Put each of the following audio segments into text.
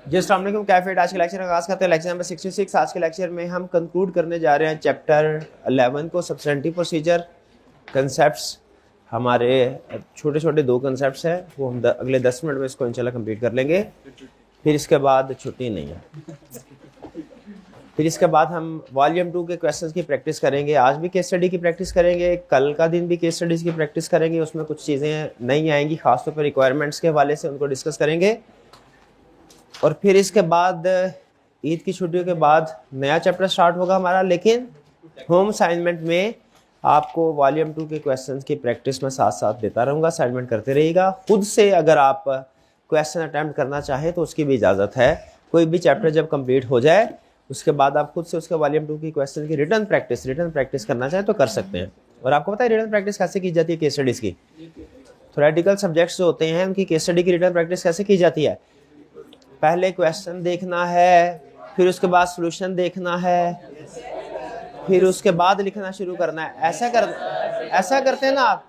जी अस्सलाम वालेकुम कैफेट। आज के लेक्चर का आगाज़ करते हैं। Lecture number 66। आज के लेक्चर में हम कंक्लूड करने जा रहे हैं चैप्टर 11 को, सब्सटेंटिव प्रोसीजर कंसेप्ट्स। हमारे छोटे छोटे दो कंसेप्ट्स हैं, वो हम अगले 10 मिनट में इसको इंशाल्लाह कंप्लीट कर लेंगे। फिर इसके बाद छुट्टी नहीं है। फिर इसके बाद हम वॉल्यूम 2 के क्वेश्चंस की प्रैक्टिस करेंगे। आज भी केस स्टडी की प्रैक्टिस करेंगे, कल का दिन भी केस स्टडीज़ की प्रैक्टिस करेंगे। उसमें कुछ चीज़ें नहीं आएंगी, खासतौर पर रिक्वायरमेंट्स के हवाले से, उनको डिस्कस करेंगे। और फिर इसके बाद ईद की छुट्टियों के बाद नया चैप्टर स्टार्ट होगा हमारा। लेकिन होम असाइनमेंट में आपको वॉल्यूम 2 के क्वेश्चंस की प्रैक्टिस में साथ साथ देता रहूँगा, असाइनमेंट करते रहिएगा। खुद से अगर आप क्वेश्चन अटैम्प्ट करना चाहें तो उसकी भी इजाज़त है। कोई भी चैप्टर जब कंप्लीट हो जाए उसके बाद आप खुद से उसके वॉल्यूम 2 की क्वेश्चन की रिटर्न प्रैक्टिस करना चाहें तो कर सकते हैं। और आपको पता है रिटर्न प्रैक्टिस कैसे की जाती है केस स्टडीज़ की? थ्योरेटिकल सब्जेक्ट्स जो होते हैं उनकी केस स्टडी की रिटर्न प्रैक्टिस कैसे की जाती है? पहले क्वेश्चन देखना है, फिर उसके बाद सॉल्यूशन देखना है, फिर उसके बाद लिखना शुरू करना है। ऐसा करते हैं ना आप?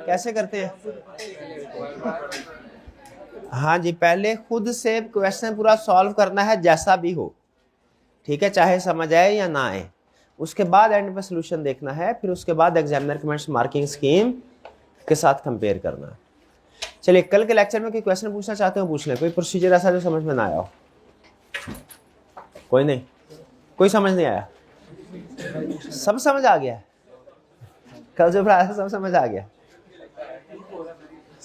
कैसे करते हैं? हाँ जी, पहले खुद से क्वेश्चन पूरा सॉल्व करना है जैसा भी हो, ठीक है, चाहे समझ आए या ना आए। उसके बाद एंड पे सॉल्यूशन देखना है, फिर उसके बाद एग्जामिनर कमेंट्स मार्किंग स्कीम के साथ कंपेयर करना है। चलिए, कल के लेक्चर में कोई क्वेश्चन पूछना चाहते हो पूछ लें। कोई प्रोसीजर ऐसा जो समझ में ना आया हो? कोई नहीं? कोई समझ नहीं आया? सब समझ आ गया? कल जो पढ़ाया सब समझ आ गया?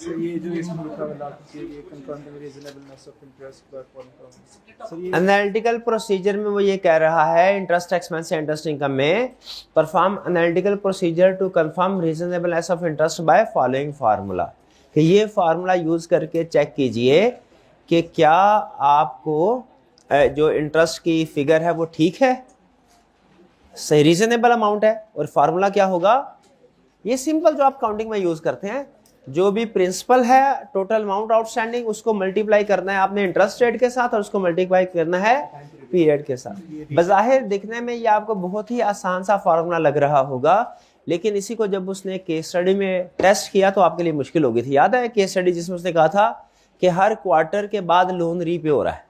ये जो इसमें लिखा हुआ ये confirm the reasonableness of interest by following. Analytical procedure में वो ये कह रहा है, इंटरेस्ट एक्सपेंस या इंटरेस्ट इनकम में perform analytical procedure to confirm reasonableness of interest by following formula, कि ये फार्मूला यूज करके चेक कीजिए कि क्या आपको जो इंटरेस्ट की फिगर है वो ठीक है, सही रीजनेबल अमाउंट है। और फार्मूला क्या होगा? ये सिंपल जो आप काउंटिंग में यूज करते हैं, जो भी प्रिंसिपल है टोटल अमाउंट आउटस्टैंडिंग उसको मल्टीप्लाई करना है आपने इंटरेस्ट रेट के साथ और उसको मल्टीप्लाई करना है पीरियड के साथ। बज़ाहिर दिखने में ये आपको बहुत ही आसान सा फार्मूला लग रहा होगा, लेकिन इसी को जब उसने केस स्टडी में टेस्ट किया तो आपके लिए मुश्किल हो गई थी। याद है केस स्टडी जिसमें उसने कहा था कि हर क्वार्टर के बाद लोन रीपे हो रहा है।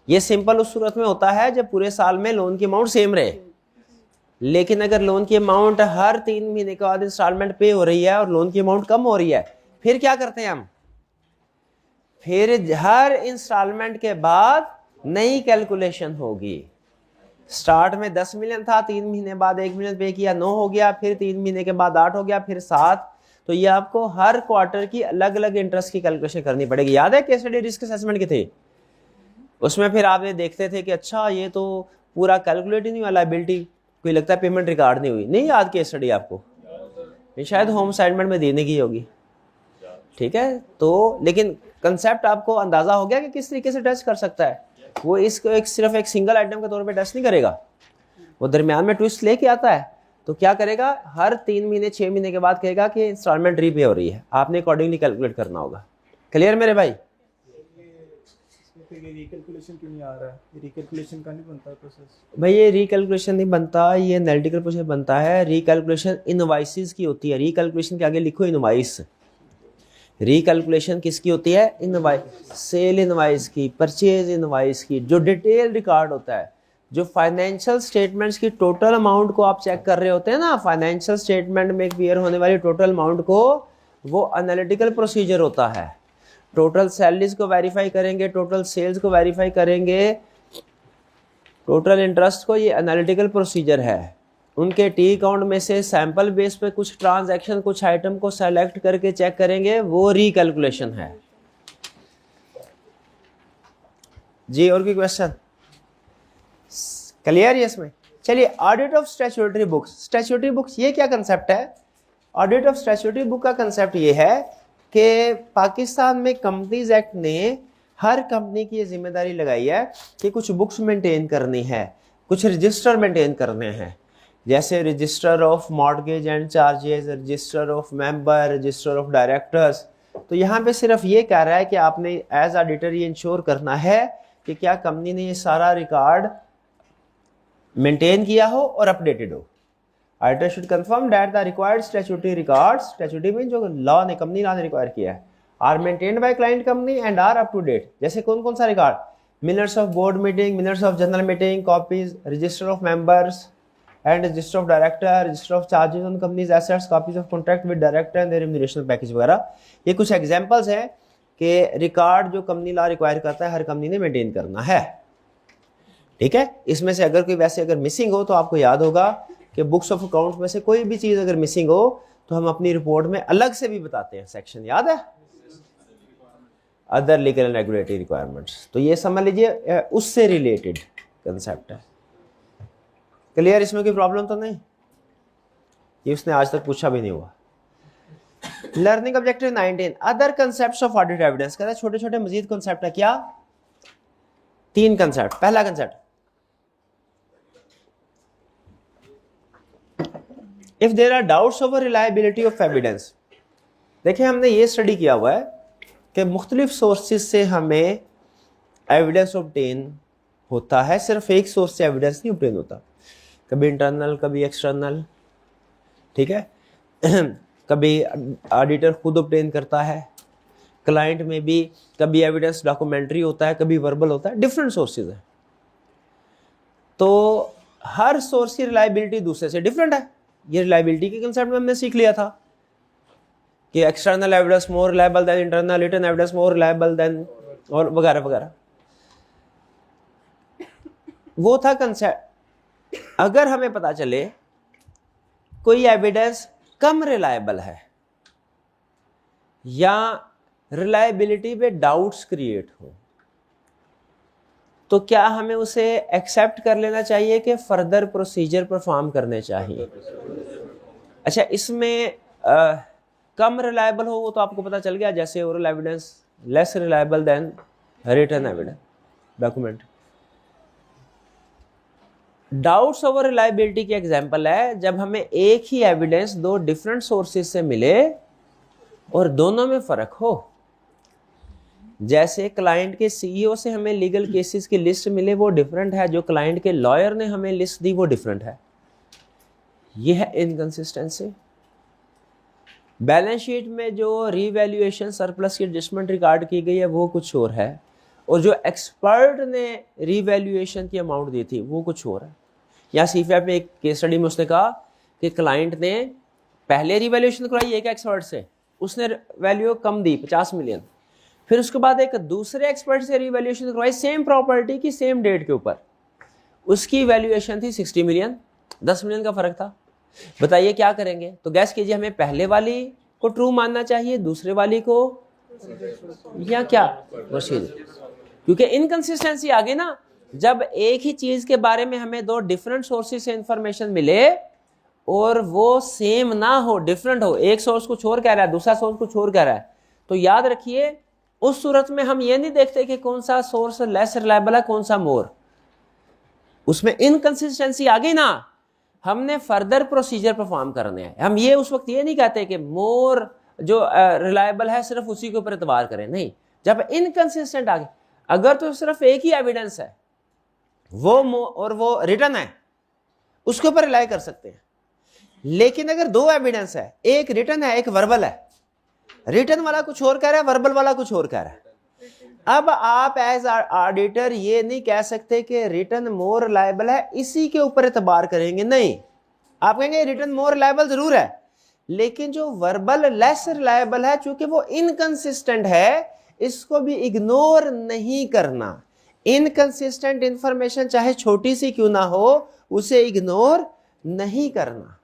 ये सिंपल उस सूरत में होता है जब पूरे साल में लोन की अमाउंट सेम रहे, लेकिन अगर लोन की अमाउंट हर 3 महीने के बाद इंस्टॉलमेंट पे हो रही है और लोन की अमाउंट कम हो रही है, फिर क्या करते हैं हम? फिर हर इंस्टॉलमेंट के बाद नई कैलकुलेशन होगी। स्टार्ट में 10 मिलियन था, 3 महीने बाद 1 मिलियन पे किया, 9 हो गया, फिर 3 महीने के बाद 8 हो गया, फिर 7। तो ये आपको हर क्वार्टर की अलग अलग इंटरेस्ट की कैलकुलेशन करनी पड़ेगी। याद है केस स्टडी रिस्क असेसमेंट के थे? उसमें फिर आपने देखते थे कि अच्छा ये तो पूरा कैलकुलेट ही नहीं हुआ, लायबिलिटी कोई लगता है पेमेंट रिकॉर्ड नहीं हुई। नहीं याद केस स्टडी आपको? ये शायद होम असाइनमेंट में देने की होगी, ठीक है। तो लेकिन कंसेप्ट आपको अंदाजा हो गया कि किस तरीके से टेस्ट कर सकता है। वो इसको सिर्फ एक सिंगल आइटम के तौर पे टेस्ट नहीं करेगा, वो दरमियान में ट्विस्ट लेके आता है। तो क्या करेगा? हर 3 महीने 6 महीने के बाद कहेगा कि इंस्टॉलमेंट रीपे हो रही है, आपने अकॉर्डिंगली कैलकुलेट करना होगा। क्लियर मेरे भाई? रिकैलकुलेशन क्यों नहीं आ रहा है? रिकैलकुलेशन का नहीं बनता प्रोसेस भाई? ये रिकैलकुलेशन नहीं बनता, ये एनालिटिकल प्रोसेस बनता है। रिकैलकुलेशन इनवॉइसेस की होती है। रिकैलकुलेशन के आगे लिखो इनवॉइस। रिकैलकुलेशन किसकी होती है? इनवॉइस, सेल इनवॉइस की, परचेज इनवॉइस की, जो डिटेल रिकॉर्ड होता है। जो फाइनेंशियल स्टेटमेंट्स की टोटल अमाउंट को आप चेक कर रहे होते हैं ना, फाइनेंशियल स्टेटमेंट में क्लियर होने वाली टोटल अमाउंट को, वो एनालिटिकल प्रोसीजर होता है। टोटल सैलरीज को वेरीफाई करेंगे, टोटल सेल्स को वेरीफाई करेंगे, टोटल इंटरेस्ट को, ये एनालिटिकल प्रोसीजर है। उनके टी अकाउंट में से सैंपल बेस पे कुछ ट्रांजैक्शन, कुछ आइटम को सेलेक्ट करके चेक करेंगे, वो रिकैलकुलेशन है जी। और कोई क्वेश्चन? क्लियर है इसमें? चलिए, audit of statutory books. Statutory books ये क्या कंसेप्ट है? ऑडिट ऑफ स्टैट्यूटरी बुक का कंसेप्ट ये है कि पाकिस्तान में कंपनीज एक्ट ने हर कंपनी की ये जिम्मेदारी लगाई है कि कुछ बुक्स मेंटेन करनी है, कुछ रजिस्टर मेंटेन करने हैं, जैसे register of mortgage and charges, register of member, register of directors. तो यहाँ पे सिर्फ ये कह रहा है कि आपने एज ऑडिटर ये इंश्योर करना है कि क्या कंपनी ने ये सारा रिकॉर्ड मेंटेन किया हो और अपडेटेड हो। Auditor should confirm that the required statutory records, statutory में जो लॉ ने, कंपनी लॉ ने रिक्वायर किया है, are maintained by client company and are up to date. जैसे कौन कौन सा record? Minutes of board meeting, minutes of general meeting, copies, register of members and register of director, register of charges on company's assets, copies of contract with director and their remuneration package वगैरह। ये कुछ examples हैं कि record जो company law require करता है हर company ने maintain करना है। ठीक है, इसमें से अगर कोई वैसे अगर मिसिंग हो तो आपको याद होगा कि बुक्स ऑफ अकाउंट में से कोई भी चीज अगर मिसिंग हो तो हम अपनी रिपोर्ट में अलग से भी बताते हैं, सेक्शन याद है, other legal and regulatory requirements. तो ये समझ लीजिए उससे रिलेटेड कंसेप्ट है। क्लियर, इसमें कोई प्रॉब्लम तो नहीं? ये उसने आज तक पूछा भी नहीं हुआ। Learning objective 19 other concepts of audit evidence. कहता है छोटे छोटे मजीद कंसेप्ट है। क्या? 3 कंसेप्ट। पहला concept, if there are doubts over reliability of evidence. देखिए हमने ये स्टडी किया हुआ है कि मुख्तलिफ सोर्सेज से हमें एविडेंस ऑब्टेन होता है, सिर्फ एक सोर्स से एविडेंस नहीं ऑब्टेन होता, कभी इंटरनल कभी एक्सटर्नल। ठीक है कभी ऑडिटर खुद ऑब्टेन करता है, क्लाइंट में भी कभी एविडेंस डॉक्यूमेंट्री होता है, कभी वर्बल होता है, डिफरेंट सोर्सेज हैं। तो हर सोर्स की रिलायबिलिटी दूसरे से डिफरेंट है। ये रिलायबिलिटी के कंसेप्ट में हमने सीख लिया था कि external evidence more reliable than internal, written evidence more reliable than, और वगैरह वगैरह। वो था कंसेप्ट। अगर हमें पता चले कोई एविडेंस कम रिलायबल है या रिलायबिलिटी पे डाउट्स क्रिएट हो तो क्या हमें उसे एक्सेप्ट कर लेना चाहिए कि फर्दर प्रोसीजर परफॉर्म करने चाहिए? अच्छा, इसमें कम रिलायबल हो वो तो आपको पता चल गया, जैसे oral evidence less reliable than written evidence document. Doubts over reliability की एग्जांपल है जब हमें एक ही एविडेंस दो डिफरेंट सोर्सेज से मिले और दोनों में फर्क हो। जैसे क्लाइंट के सीईओ से हमें लीगल केसेस की लिस्ट मिले, वो डिफरेंट है, जो क्लाइंट के लॉयर ने हमें लिस्ट दी वो डिफरेंट है। यह है इनकंसिस्टेंसी। बैलेंस शीट में जो रीवैल्यूएशन सरप्लस की एडजस्टमेंट रिकॉर्ड की गई है वो कुछ और है, और जो एक्सपर्ट ने रीवैल्यूएशन की अमाउंट दी थी वो कुछ और है। या सीफैप में एक केस स्टडी में उसने कहा कि क्लाइंट ने पहले रीवैल्यूएशन करवाई एक एक्सपर्ट से, उसने वैल्यू कम दी 50 मिलियन, फिर उसके बाद एक दूसरे एक्सपर्ट से रीवैल्यूएशन करवाई सेम प्रॉपर्टी की सेम डेट के ऊपर, उसकी वैल्यूएशन थी 60 मिलियन, 10 मिलियन का फर्क था। बताइए क्या करेंगे? तो गैस कीजिए, हमें पहले वाली को ट्रू मानना चाहिए, दूसरे वाली को, या क्या प्रोसीजर? क्योंकि इनकंसिस्टेंसी आ गई ना। जब एक ही चीज के बारे में हमें दो डिफरेंट सोर्सेज से इंफॉर्मेशन मिले और वो सेम ना हो, डिफरेंट हो, एक सोर्स कुछ और कह रहा है दूसरा सोर्स कुछ और कह रहा है, तो याद रखिए उस सूरत में हम ये नहीं देखते कि कौन सा सोर्स लेस रिलायबल है कौन सा मोर। उसमें इनकंसिस्टेंसी आ गई ना, हमने फर्दर प्रोसीजर परफॉर्म करने हैं। हम ये उस वक्त ये नहीं कहते कि मोर जो रिलायबल है सिर्फ उसी के ऊपर एतबार करें, नहीं। जब इनकंसिस्टेंट आ गए, अगर तो सिर्फ एक ही एविडेंस है वो और वो रिटन है, उसके ऊपर रिलाई कर सकते हैं। लेकिन अगर दो एविडेंस है, एक रिटन है एक वर्बल है, रिटन वाला कुछ और कह रहा है वर्बल वाला कुछ और कह रहा है, अब आप एज ऑडिटर ये नहीं कह सकते कि रिटन मोर रिलायबल है इसी के ऊपर एतबार करेंगे, नहीं। आप कहेंगे रिटन मोर रिलायबल जरूर है, लेकिन जो वर्बल लेस रिलायबल है चूंकि वो इनकंसिस्टेंट है, इसको भी इग्नोर नहीं करना। इनकंसिस्टेंट इंफॉर्मेशन चाहे छोटी सी क्यों ना हो उसे इग्नोर नहीं करना।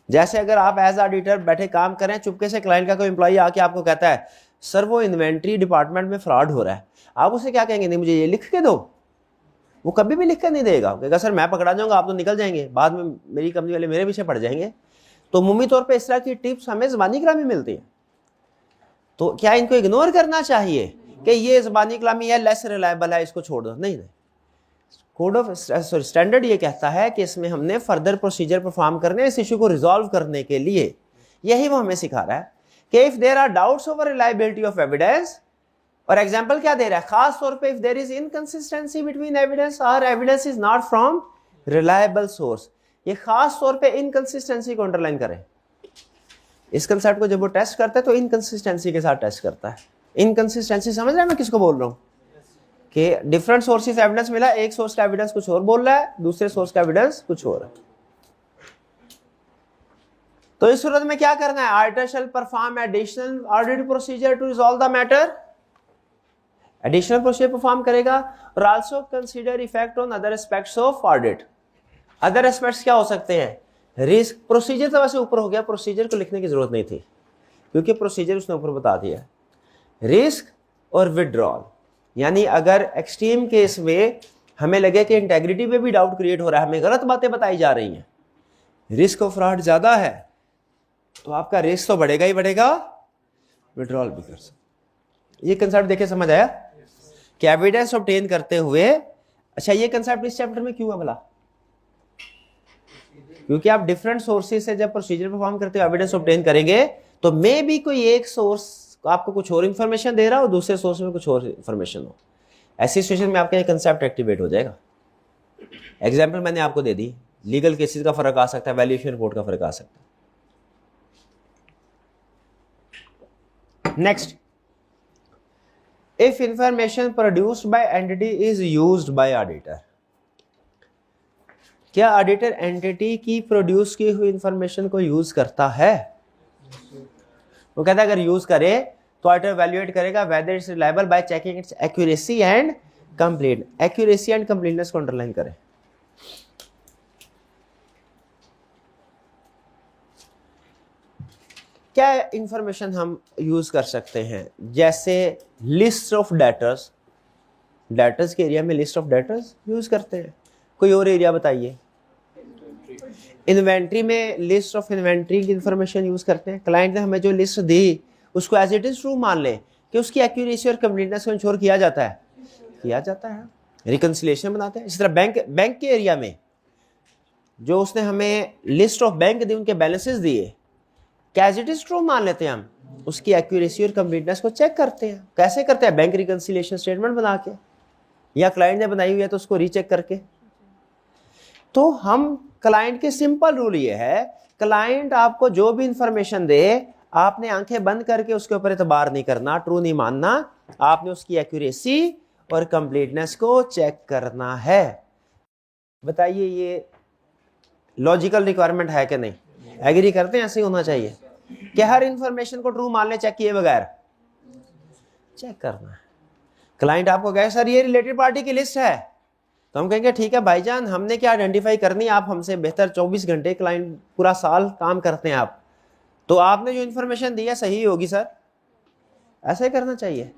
जैसे अगर आप एज ऑडिटर बैठे काम करें, चुपके से क्लाइंट का कोई एम्प्लॉई आके आपको कहता है सर वो इन्वेंट्री डिपार्टमेंट में फ्रॉड हो रहा है, आप उसे क्या कहेंगे? नहीं मुझे ये लिख के दो। वो कभी भी लिख कर नहीं देगा, कहेगा सर मैं पकड़ा जाऊंगा, आप तो निकल जाएंगे, बाद में मेरी कंपनी वाले मेरे पीछे पड़ जाएंगे। तो मुमूमी तौर पर इस तरह की टिप्स हमें ज़बानी कलामी मिलती है। तो क्या इनको इग्नोर करना चाहिए कि ये ज़बानी कलामी है लेस रिलायबल है इसको छोड़ दो? नहीं नहीं, कोड ऑफ स्टैंडर्ड ये कहता है कि इसमें हमने फर्दर प्रोसीजर परफॉर्म करने, इस इशू को रिजॉल्व करने के लिए, यही वो हमें सिखा रहा है कि if there are doubts over reliability of evidence, और एग्जांपल क्या दे रहा है खास तौर पे, if there is inconsistency between evidence और evidence is not from reliable source. ये खास तौर पे इनकंसिस्टेंसी को अंडरलाइन करें। इस कंसेप्ट को जब वो टेस्ट करता है तो इनकंसिस्टेंसी के साथ टेस्ट करता है। इनकंसिस्टेंसी समझ रहे हैं मैं किसको बोल रहा हूं? कि डिफरेंट सोर्सेस एविडेंस मिला, एक सोर्स का एविडेंस कुछ और बोल रहा है, दूसरे सोर्स का एविडेंस कुछ और है। तो इस सूरत में क्या करना है? Auditor shall perform additional audit procedure to resolve the matter, additional procedure perform करेगा, और also consider effect on other aspects of audit. Other aspects क्या हो सकते हैं? रिस्क, प्रोसीजर तो वैसे ऊपर हो गया, प्रोसीजर को लिखने की जरूरत नहीं थी क्योंकि प्रोसीजर उसने ऊपर बता दिया। रिस्क और विड्रॉल, यानी अगर एक्सट्रीम केस में हमें लगे कि इंटेग्रिटी पे भी डाउट क्रिएट हो रहा है, हमें गलत बातें बताई जा रही हैं, रिस्क ऑफ फ्रॉड ज्यादा है, तो आपका रिस्क तो बढ़ेगा ही बढ़ेगा, विड्रॉल भी कर सकते। ये कंसेप्ट देखे समझ आया कि एविडेंस ऑब्टेन करते हुए। अच्छा, ये कंसेप्ट इस चैप्टर में क्यों है भला? क्योंकि आप डिफरेंट सोर्सेज से जब प्रोसीजर परफॉर्म करते हो, एविडेंस ऑब्टेन करेंगे, तो मे भी कोई एक सोर्स आपको कुछ और इंफॉर्मेशन दे रहा हो, दूसरे सोर्स में कुछ और इंफॉर्मेशन हो। ऐसी सिचुएशन में आपका ये कंसेप्ट एक्टिवेट हो जाएगा। एग्जाम्पल मैंने आपको दे दी, लीगल केसेस का फर्क आ सकता है, वैल्यूएशन रिपोर्ट का फर्क आ सकता है। Next, if information produced by entity is used by auditor, क्या ऑडिटर एंटिटी की प्रोड्यूस की हुई इंफॉर्मेशन को यूज करता है? वो कहता है अगर यूज करे तो ऑडिटर वैल्यूएट करेगा whether it's reliable bye checking it's accuracy and complete. Accuracy and completeness को अंडरलाइन करें। क्या इंफॉर्मेशन हम यूज कर सकते हैं? जैसे लिस्ट ऑफ डेटर्स, डेटर्स के एरिया में लिस्ट ऑफ डेटर्स यूज करते हैं। कोई और एरिया बताइए। इन्वेंट्री में लिस्ट ऑफ इन्वेंट्री की इंफॉर्मेशन यूज करते हैं। क्लाइंट ने हमें जो लिस्ट दी उसको एज इट इज ट्रू मान ले कि उसकी एक्यूरेसी और कंप्लीटनेस को इंश्योर किया जाता है, किया जाता है। रिकंसिलिएशन बनाते हैं। इसी तरह बैंक के एरिया में जो उसने हमें लिस्ट ऑफ बैंक दी, उनके बैलेंसेस दिए, क्या एज इट इज ट्रू मान लेते हैं हम, उसकी एक्यूरेसी और कंप्लीटनेस को चेक करते हैं। कैसे करते हैं? बैंक रिकंसिलिएशन स्टेटमेंट बना के, या क्लाइंट ने बनाई हुई है तो उसको रीचेक करके। तो हम क्लाइंट के सिंपल रूल ये है, क्लाइंट आपको जो भी इंफॉर्मेशन दे, आपने आंखें बंद करके उसके ऊपर एतबार नहीं करना, ट्रू नहीं मानना, आपने उसकी एक्यूरेसी और कंप्लीटनेस को चेक करना है। बताइए ये लॉजिकल रिक्वायरमेंट है कि नहीं? एग्री करते हैं ऐसे ही होना चाहिए कि हर इंफॉर्मेशन को ट्रू मान ले चेक किए बगैर? चेक करना है। क्लाइंट आपको कहे सर ये रिलेटेड पार्टी की लिस्ट है, तो हम कहेंगे ठीक है भाईजान, हमने क्या आइडेंटिफाई करनी है, आप हमसे बेहतर 24 घंटे, क्लाइंट पूरा साल काम करते हैं आप, तो आपने जो इन्फॉर्मेशन दी है सही होगी सर। ऐसा ही करना चाहिए।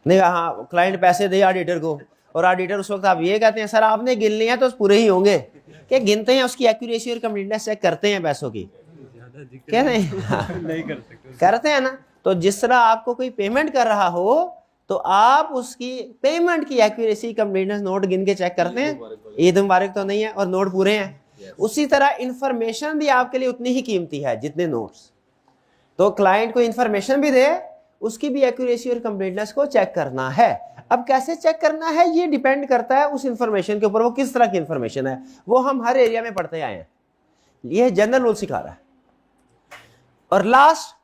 नहीं, हाँ, क्लाइंट पैसे दे ऑडिटर को और ऑडिटर उस वक्त आप ये कहते हैं सर आपने गिन लिया तो पूरे ही होंगे, क्या गिनते हैं उसकी एक्यूरेसी और कंप्लीटनेस चेक करते हैं पैसों की? क्या नहीं? नहीं कर सकते, करते हैं ना। तो जिस तरह आपको कोई पेमेंट कर रहा हो तो आप उसकी पेमेंट की एक्यूरेसी कंप्लीटनेस नोट गिन के चेक करते हैं, ईद मुबारक तो नहीं है और नोट पूरे हैं। उसी तरह इंफॉर्मेशन भी आपके लिए उतनी ही कीमती है जितने नोट्स। तो क्लाइंट को इंफॉर्मेशन भी दे, उसकी भी एक्यूरेसी और कंप्लीटनेस को चेक करना है। अब कैसे चेक करना है ये डिपेंड करता है उस इंफॉर्मेशन के ऊपर, वो किस तरह की इंफॉर्मेशन है, वो हम हर एरिया में पढ़ते आए हैं। ये जनरल रूल सिखा रहा है। और last,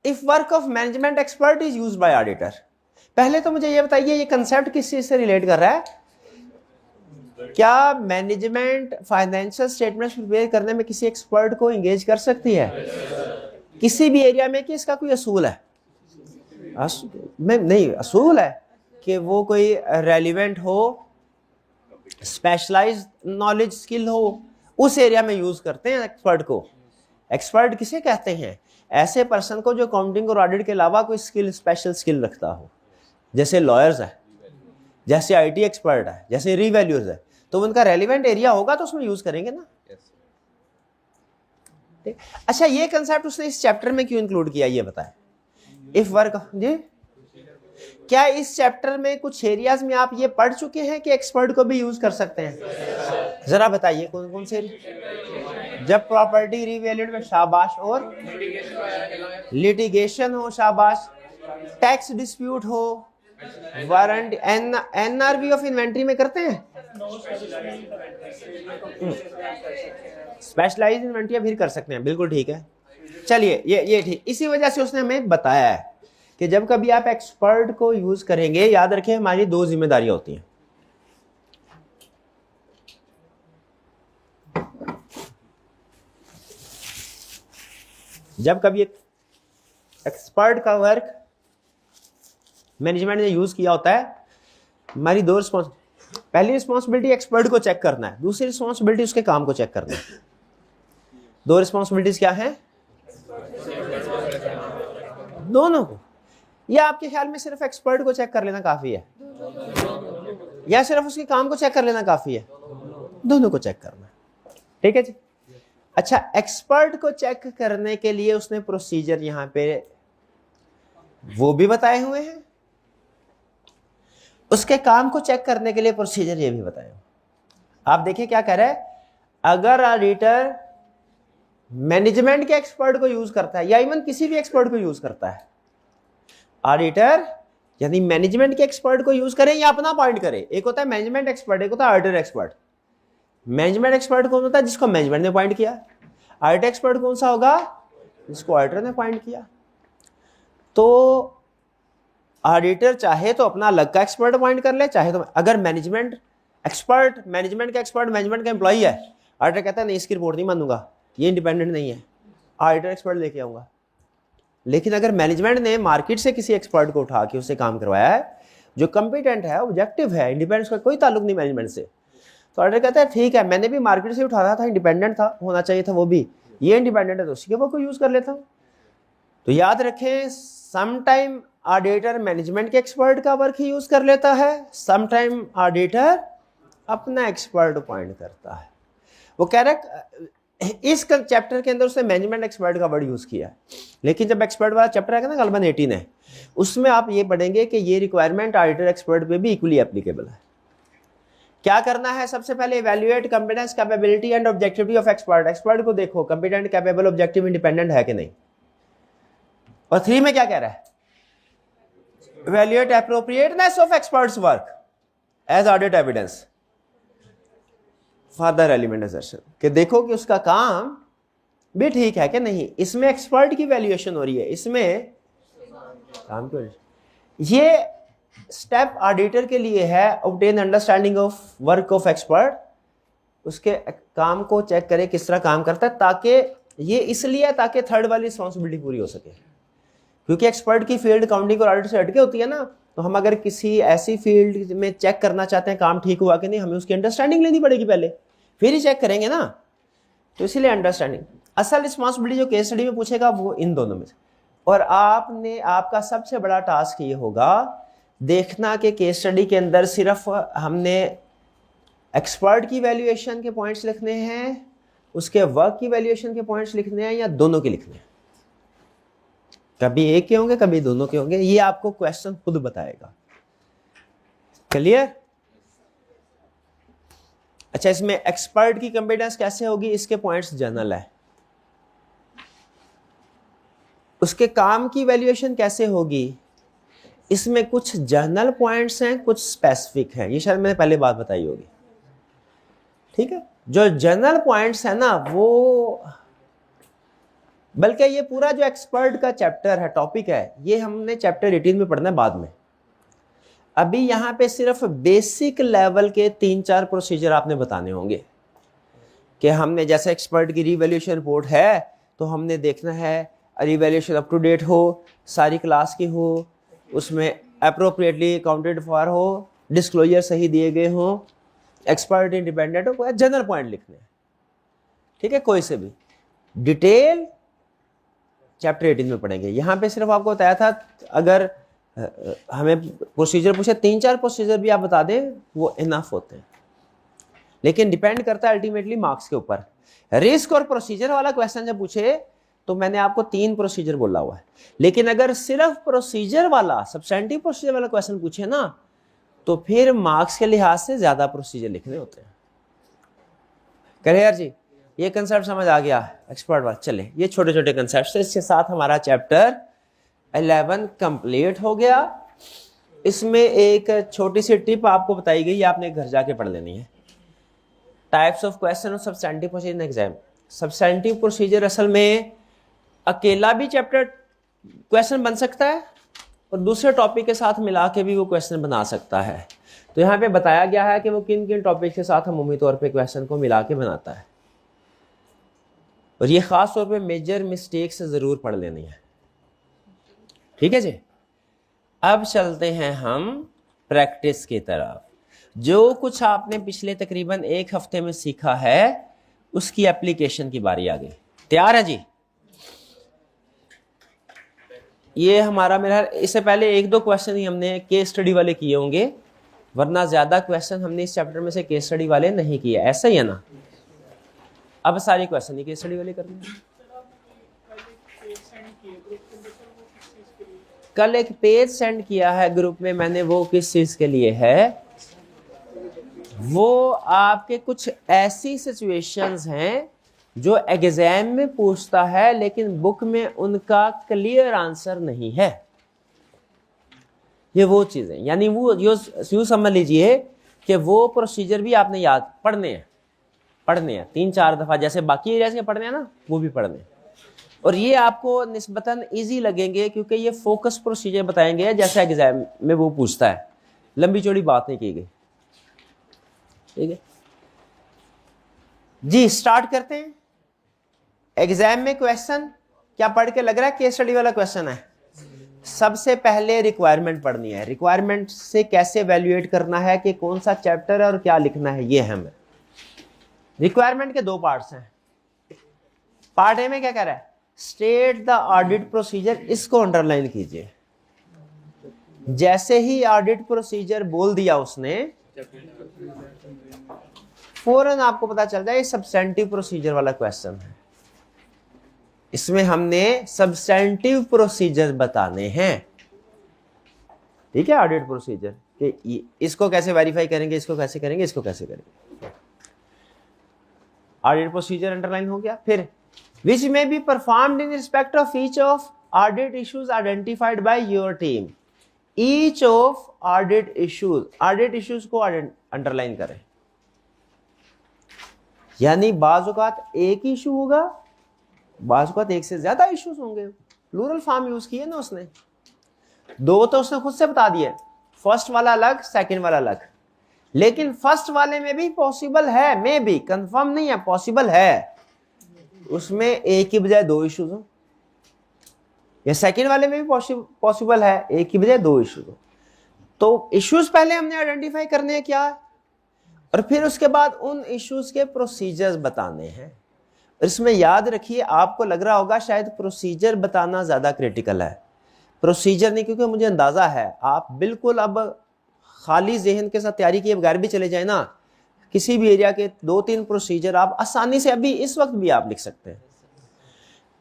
if work of management expert is used by auditor. पहले तो मुझे ये बताइए ये कंसेप्ट किस चीज से रिलेट कर रहा है? क्या मैनेजमेंट फाइनेंशियल स्टेटमेंट्स प्रिपेयर करने में किसी एक्सपर्ट को एंगेज कर सकती है किसी भी एरिया में? कि इसका कोई असूल है? नहीं, असूल है कि वो कोई रेलिवेंट हो, स्पेशलाइज्ड नॉलेज स्किल हो, उस एरिया में यूज करते हैं एक्सपर्ट को। एक्सपर्ट किसे कहते हैं? ऐसे पर्सन को जो अकाउंटिंग और ऑडिट के अलावा कोई स्किल, स्पेशल स्किल रखता हो। जैसे लॉयर्स है, जैसे आईटी एक्सपर्ट है, जैसे रीवैल्यूअर्स है, तो उनका रेलिवेंट एरिया होगा तो उसमें यूज करेंगे ना। अच्छा, ये कंसेप्ट उसने इस चैप्टर में क्यों इंक्लूड किया ये बताएं। इफ वर्क जी, क्या इस चैप्टर में कुछ एरियाज में आप ये पढ़ चुके हैं कि एक्सपर्ट को भी यूज कर सकते हैं? जरा बताइए कौन कौन से? जब प्रॉपर्टी रीवैल्यूड में शाबाश, और लिटिगेशन हो शाबाश, टैक्स डिस्प्यूट हो, वारंट, एनआरवी ऑफ इन्वेंट्री में करते हैं, स्पेशलाइज्ड इन्वेंट्री फिर कर सकते हैं। बिल्कुल ठीक है, चलिए ये ठीक, इसी वजह से उसने हमें बताया है कि जब कभी आप एक्सपर्ट को यूज करेंगे, याद रखें हमारी दो जिम्मेदारियां होती हैं। जब कभी एक्सपर्ट का वर्क मैनेजमेंट ने यूज किया होता है, हमारी दो पहली रिस्पॉन्सिबिलिटी एक्सपर्ट को चेक करना है, दूसरी रिस्पॉन्सिबिलिटी उसके काम को चेक करना है। दो रिस्पॉन्सिबिलिटीज क्या है दोनों को? या आपके ख्याल में सिर्फ एक्सपर्ट को चेक कर लेना काफी है, या सिर्फ उसके काम को चेक कर लेना काफी है? दोनों को चेक करना। ठीक है जी। अच्छा, एक्सपर्ट को चेक करने के लिए उसने प्रोसीजर यहां पे वो भी बताए हुए हैं, उसके काम को चेक करने के लिए प्रोसीजर ये भी बताए हुए। आप देखिए क्या कह रहा है, अगर ऑडिटर मैनेजमेंट के एक्सपर्ट को यूज करता है या इवन किसी भी एक्सपर्ट को यूज करता है, ऑडिटर यानी मैनेजमेंट के एक्सपर्ट को यूज करें या अपना अपॉइंट करें। एक होता है मैनेजमेंट एक्सपर्ट, एक होता है ऑडिटर एक्सपर्ट। मैनेजमेंट एक्सपर्ट कौन होता है? जिसको मैनेजमेंट ने अपॉइंट किया। ऑडिटर एक्सपर्ट कौन सा होगा? जिसको ऑडिटर ने अपॉइंट किया। तो ऑडिटर चाहे तो अपना अलग का एक्सपर्ट अपॉइंट कर ले, चाहे तो अगर मैनेजमेंट का एक्सपर्ट मैनेजमेंट का एम्प्लॉई है, ऑडिटर कहता है नहीं इसकी रिपोर्ट नहीं मानूंगा, ये इंडिपेंडेंट नहीं है, ऑडिटर एक्सपर्ट लेके आऊंगा। लेकिन अगर मैनेजमेंट ने मार्केट से किसी एक्सपर्ट को उठा के उससे काम करवाया है, जो कॉम्पिटेंट है, ऑब्जेक्टिव है, इंडिपेंडेंस का कोई ताल्लुक नहीं मैनेजमेंट से, तो ऑडिटर कहता है ठीक है, मैंने भी मार्केट से उठाया था, इंडिपेंडेंट था, होना चाहिए था वो भी, ये इंडिपेंडेंट है तो उसी के वो को यूज कर लेता हूं। तो याद रखें, समटाइम ऑडिटर मैनेजमेंट के एक्सपर्ट का वर्क ही यूज कर लेता है, समटाइम ऑडिटर अपना एक्सपर्ट अपॉइंट करता है। वो कह रहा इस चैप्टर के अंदर उसने मैनेजमेंट एक्सपर्ट का वर्ड यूज किया है, लेकिन जब एक्सपर्ट वाला चैप्टर आएगा ना गालिबन 18 है, उसमें आप ये पढ़ेंगे कि ये रिक्वायरमेंट ऑडिटर एक्सपर्ट पे भी इक्वली एप्लीकेबल है। क्या करना है? सबसे पहले evaluate competence, capability and objectivity of expert. Expert को देखो कंपिटेंट, कैपेबल, ऑब्जेक्टिव, इंडिपेंडेंट है कि नहीं। और 3 में क्या कह रहा है? Evaluate appropriateness of expert's work as audit evidence for the relevant assertion, कि देखो कि उसका काम भी ठीक है कि नहीं। इसमें एक्सपर्ट की वैल्यूएशन हो रही है, इसमें काम क्यों? ये स्टेप ऑडिटर के लिए है, obtain understanding of work of expert, उसके काम को चेक करे किस तरह काम करता है, ताकि ये इसलिए ताकि थर्ड वाली रिस्पॉन्सिबिलिटी पूरी हो सके। क्योंकि एक्सपर्ट की फील्ड अकाउंटिंग और ऑडिट से हटके होती है ना, तो हम अगर किसी ऐसी फील्ड में चेक करना चाहते हैं काम ठीक हुआ कि नहीं, हमें उसकी अंडरस्टैंडिंग लेनी पड़ेगी पहले, फिर ही चेक करेंगे ना। तो इसीलिए अंडरस्टैंडिंग। असल रिस्पॉन्सिबिलिटी जो केस स्टडी में पूछेगा वो इन दोनों में से। और आपका सबसे बड़ा टास्क ये होगा देखना कि केस स्टडी के अंदर सिर्फ हमने एक्सपर्ट की वैल्यूएशन के पॉइंट्स लिखने हैं, उसके वर्क की वैल्यूएशन के पॉइंट्स लिखने हैं, या दोनों के लिखने हैं। कभी एक के होंगे, कभी दोनों के होंगे, ये आपको क्वेश्चन खुद बताएगा। क्लियर? अच्छा, इसमें एक्सपर्ट की कंपिटेंस कैसे होगी? इसके पॉइंट्स जनरल है। उसके काम की वैल्यूएशन कैसे होगी? इसमें कुछ जनरल पॉइंट्स हैं, कुछ स्पेसिफिक हैं। ये शायद मैंने पहले बात बताई होगी। ठीक है, जो जनरल पॉइंट्स है ना, वो बल्कि ये पूरा जो एक्सपर्ट का चैप्टर है, टॉपिक है, ये हमने चैप्टर 18 में पढ़ना है बाद में। अभी यहां पे सिर्फ बेसिक लेवल के 3-4 प्रोसीजर आपने बताने होंगे कि हमने जैसे एक्सपर्ट की रिवैल्यूएशन रिपोर्ट है तो हमने देखना है रिवैल्यूएशन अप टू डेट हो, सारी क्लास की हो, उसमें अप्रोप्रिएटली अकाउंटेड फॉर हो, डिस्क्लोजर सही दिए गए हो, एक्सपर्ट इंडिपेंडेंट हो, जनरल पॉइंट लिखने हैं। ठीक है, कोई से भी डिटेल चैप्टर 18 में पढ़ेंगे। यहाँ पे सिर्फ आपको बताया था अगर हमें प्रोसीजर पूछे 3-4 प्रोसीजर भी आप बता दें वो इनफ होते हैं, लेकिन डिपेंड करता है अल्टीमेटली मार्क्स के ऊपर। रिस्क और प्रोसीजर वाला क्वेश्चन जब पूछे तो मैंने आपको 3 प्रोसीजर बोला हुआ है, लेकिन अगर सिर्फ प्रोसीजर वाला, सब्सटेंटिव प्रोसीजर वाला क्वेश्चन पूछे ना, तो फिर मार्क्स के लिहाज से ज्यादा प्रोसीजर लिखने होते हैं। क्लियर जी? ये कंसेप्ट समझ आ गया एक्सपर्ट वाला? चले, ये छोटे छोटे कंसेप्ट है। इसके साथ हमारा चैप्टर 11 कंप्लीट हो गया। इसमें एक छोटी सी टिप आपको बताई गई, आपने घर जाके पढ़ लेनी है। टाइप्स ऑफ क्वेश्चन और substantive procedure in exam. Substantive procedure असल में अकेला भी चैप्टर क्वेश्चन बन सकता है और दूसरे टॉपिक के साथ मिला के भी वो क्वेश्चन बना सकता है। तो यहाँ पे बताया गया है कि वो किन किन टॉपिक के साथ अमूमी तौर पे क्वेश्चन को मिला के बनाता है, और ये खास तौर पे मेजर मिस्टेक से ज़रूर पढ़ लेनी है। ठीक है जी। अब चलते हैं हम प्रैक्टिस की तरफ। जो कुछ आपने पिछले तकरीबन एक हफ्ते में सीखा है उसकी एप्लीकेशन की बारी आ गई। तैयार है जी? ये हमारा मेरा इससे पहले एक दो क्वेश्चन ही हमने केस स्टडी वाले किए होंगे, वरना ज्यादा क्वेश्चन हमने इस चैप्टर में से केस स्टडी वाले नहीं किए। ऐसा ही है ना? अब सारे क्वेश्चन ही केस स्टडी वाले करने हैं। कल एक पेज सेंड किया है ग्रुप में मैंने, वो किस चीज के लिए है? वो आपके कुछ ऐसी सिचुएशंस हैं जो एग्जाम में पूछता है लेकिन बुक में उनका क्लियर आंसर नहीं है। ये वो चीजें, यानी वो यूं समझ लीजिए कि वो प्रोसीजर भी आपने याद पढ़ने हैं 3-4 दफा, जैसे बाकी एरियाज के पढ़ने हैं ना, वो भी पढ़ने हैं। और ये आपको निस्बतन इजी लगेंगे क्योंकि ये फोकस प्रोसीजर बताएंगे जैसे एग्जाम में वो पूछता है, लंबी चौड़ी बात नहीं की गई। ठीक है जी, स्टार्ट करते हैं। एग्जाम में क्वेश्चन क्या पढ़ के लग रहा है केस स्टडी वाला क्वेश्चन है? सबसे पहले रिक्वायरमेंट पढ़नी है। रिक्वायरमेंट से कैसे एवेल्युएट करना है कि कौन सा चैप्टर है और क्या लिखना है, ये अहम है। रिक्वायरमेंट के 2 पार्ट्स हैं। पार्ट ए में क्या कह रहा है? State the audit procedure. इसको अंडरलाइन कीजिए। जैसे ही ऑडिट प्रोसीजर बोल दिया उसने, फौरन आपको पता चल जाए ये सब्सटेंटिव प्रोसीजर वाला क्वेश्चन है। इसमें हमने सब्सटेंटिव प्रोसीजर बताने हैं। ठीक है, ऑडिट प्रोसीजर कि इसको कैसे वेरीफाई करेंगे, इसको कैसे करेंगे, इसको कैसे करेंगे। ऑडिट प्रोसीजर अंडरलाइन हो गया। फिर विच में be performed in respect of each of audit issues identified by your team. Each of audit issues को अंडरलाइन करें। यानी बाज़ औक़ात एक इशू होगा, बाज़ औक़ात एक से ज्यादा इश्यूज होंगे। प्लूरल फॉर्म यूज किए ना उसने। 2 तो उसने खुद से बता दिए, फर्स्ट वाला अलग, सेकंड वाला अलग। लेकिन फर्स्ट वाले में भी पॉसिबल है, मे भी कंफर्म नहीं है, पॉसिबल है उसमें एक की बजाय 2 इश्यूज हो, या सेकंड वाले में भी पॉसिबल है एक की बजाय 2 इश्यूज हो। तो इश्यूज पहले हमने आइडेंटिफाई करने हैं क्या, और फिर उसके बाद उन इश्यूज के प्रोसीजर्स बताने हैं। इसमें याद रखिए, आपको लग रहा होगा शायद प्रोसीजर बताना ज्यादा क्रिटिकल है। प्रोसीजर नहीं, क्योंकि मुझे अंदाजा है आप बिल्कुल अब खाली जहन के साथ तैयारी किए बगैर भी चले जाए ना, किसी भी एरिया के 2-3 प्रोसीजर आप आसानी से अभी इस वक्त भी आप लिख सकते हैं।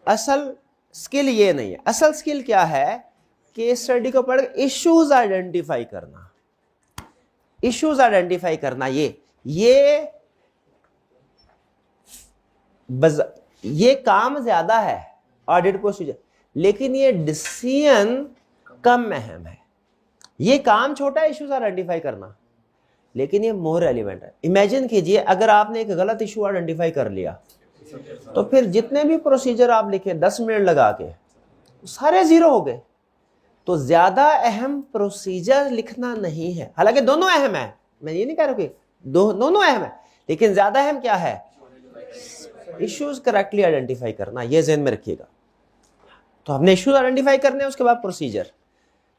असल स्किल ये नहीं है। असल स्किल क्या है? केस स्टडी को पढ़ इश्यूज आइडेंटिफाई करना। इश्यूज आइडेंटिफाई करना, ये काम ज्यादा है ऑडिट प्रोसीजर, लेकिन ये डिसीजन कम अहम है। ये काम छोटा है इश्यूज आइडेंटिफाई करना, लेकिन ये मोर रेलिवेंट है। इमेजिन कीजिए अगर आपने एक गलत इशू आइडेंटिफाई कर लिया, तो फिर जितने भी प्रोसीजर आप लिखे 10 मिनट लगा के, सारे जीरो हो गए। तो ज्यादा अहम प्रोसीजर लिखना नहीं है। हालांकि दोनों अहम है, मैं ये नहीं कह रहा कि दोनों अहम है, लेकिन ज्यादा अहम क्या है? इश्यूज करेक्टली आइडेंटिफाई करना। ये ज़हन में रखिएगा। तो हमने इश्यूज आइडेंटिफाई करने हैं, उसके बाद प्रोसीजर।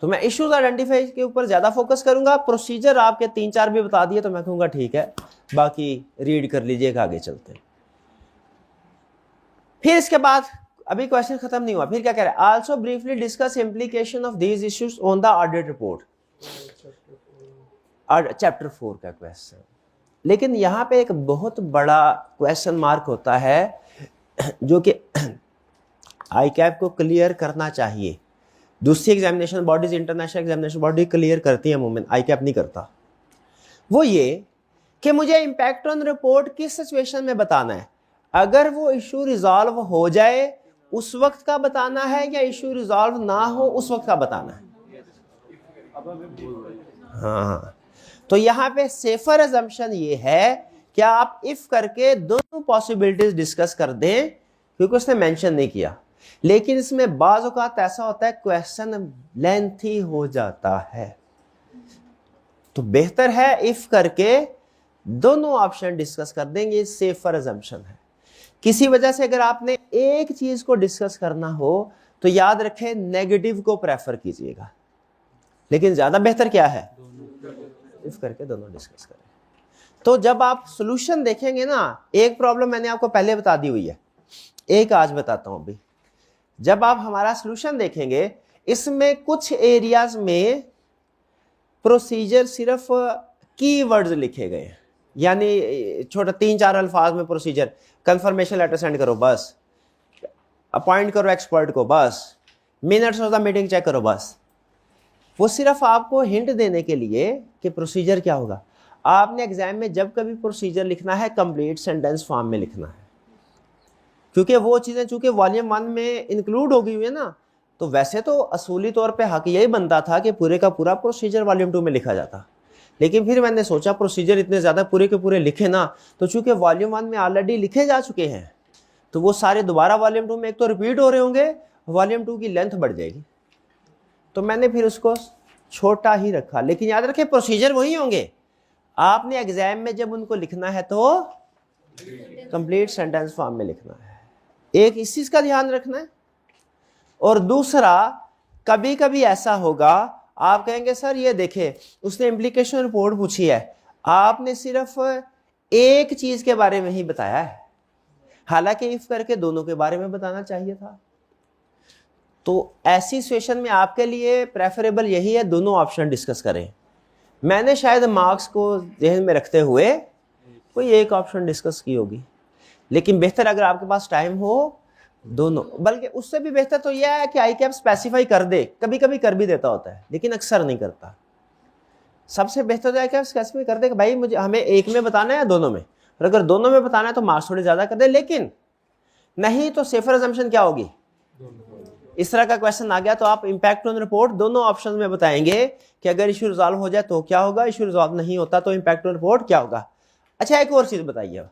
तो मैं इश्यूज आइडेंटिफाई के ऊपर ज्यादा फोकस करूंगा। प्रोसीजर आपके 3-4 भी बता दिए तो मैं कहूंगा ठीक है, बाकी रीड कर लीजिएगा, आगे चलते हैं। फिर इसके बाद अभी क्वेश्चन खत्म नहीं हुआ, फिर क्या कह रहा है? Also briefly discuss implication of these issues on the audit report. Chapter 4 का क्वेश्चन। लेकिन यहां पे एक बहुत बड़ा क्वेश्चन मार्क होता है जो कि आईकैप को क्लियर करना चाहिए। दूसरी examination bodies, international examination body clear करती है, अमूमन आईकैप नहीं करता। वो ये कि मुझे इंपैक्ट ऑन रिपोर्ट किस सिचुएशन में बताना है। अगर वो इशू रिजॉल्व हो जाए उस वक्त का बताना है, या इशू रिजॉल्व ना हो उस वक्त का बताना है। हाँ, तो यहाँ पे सेफर अजम्पशन ये है कि आप इफ करके दोनों पॉसिबिलिटीज डिस्कस कर दें, क्योंकि उसने मेंशन नहीं किया। लेकिन इसमें बाज़ औक़ात ऐसा होता है क्वेश्चन लेंथी हो जाता है, तो बेहतर है इफ करके दोनों ऑप्शन डिस्कस कर देंगे, सेफर अजम्पशन है। किसी वजह से अगर आपने एक चीज को डिस्कस करना हो तो याद रखें नेगेटिव को प्रेफर कीजिएगा, लेकिन ज्यादा बेहतर क्या है इफ करके दोनों डिस्कस करें। तो जब आप सॉल्यूशन देखेंगे ना, एक प्रॉब्लम मैंने आपको पहले बता दी हुई है, एक आज बताता हूं अभी। जब आप हमारा सॉल्यूशन देखेंगे, इसमें कुछ एरियाज में प्रोसीजर सिर्फ कीवर्ड्स लिखे गए हैं, यानी छोटा 3-4 अल्फाज में प्रोसीजर, कंफर्मेशन लेटर सेंड करो बस, अपॉइंट करो एक्सपर्ट को बस, minutes of the meeting check करो बस। वो सिर्फ आपको हिंट देने के लिए कि प्रोसीजर क्या होगा। आपने एग्जाम में जब कभी प्रोसीजर लिखना है कंप्लीट सेंटेंस फॉर्म में लिखना है, क्योंकि वो चीज़ें चूंकि वॉल्यूम 1 में इंक्लूड हो गई हुई है ना, तो वैसे तो असूली तौर पे हक यही बनता था कि पूरे का पूरा प्रोसीजर वॉल्यूम 2 में लिखा जाता, लेकिन फिर मैंने सोचा प्रोसीजर इतने ज़्यादा पूरे के पूरे लिखे ना, तो चूंकि वॉल्यूम 1 में ऑलरेडी लिखे जा चुके हैं, तो वो सारे दोबारा वॉल्यूम 2 में एक तो रिपीट हो रहे होंगे, वॉल्यूम 2 की लेंथ बढ़ जाएगी, तो मैंने फिर उसको छोटा ही रखा। लेकिन याद रखें प्रोसीजर वही होंगे, आपने एग्जाम में जब उनको लिखना है तो कंप्लीट सेंटेंस फॉर्म में लिखना है। एक इस चीज़ का ध्यान रखना है। और दूसरा, कभी कभी ऐसा होगा आप कहेंगे सर ये देखे उसने इम्प्लीकेशन रिपोर्ट पूछी है, आपने सिर्फ एक चीज के बारे में ही बताया है, हालांकि इफ करके दोनों के बारे में बताना चाहिए था। तो ऐसी सिचुएशन में आपके लिए प्रेफरेबल यही है दोनों ऑप्शन डिस्कस करें। मैंने शायद मार्क्स को ध्यान में रखते हुए कोई एक ऑप्शन डिस्कस की होगी, लेकिन बेहतर अगर आपके पास टाइम हो दोनों, बल्कि उससे भी बेहतर तो यह है कि आई कैप स्पेसिफाई कर दे, कभी कभी कर भी देता होता है लेकिन अक्सर नहीं करता। सबसे बेहतर तो आई कैप स्पेसिफाई कर दे कि भाई मुझे हमें एक में बताना है या दोनों में, और अगर दोनों में बताना है तो मार्क्स थोड़े ज्यादा कर दे, लेकिन नहीं तो सेफर अजम्पशन क्या होगी, इस तरह का क्वेश्चन आ गया तो आप इंपैक्ट ऑन रिपोर्ट दोनों ऑप्शन में बताएंगे कि अगर इशू रिजॉल्व हो जाए तो क्या होगा, इशू रिजॉल्व नहीं होता तो इंपैक्ट ऑन रिपोर्ट क्या होगा। अच्छा एक और चीज बताइए,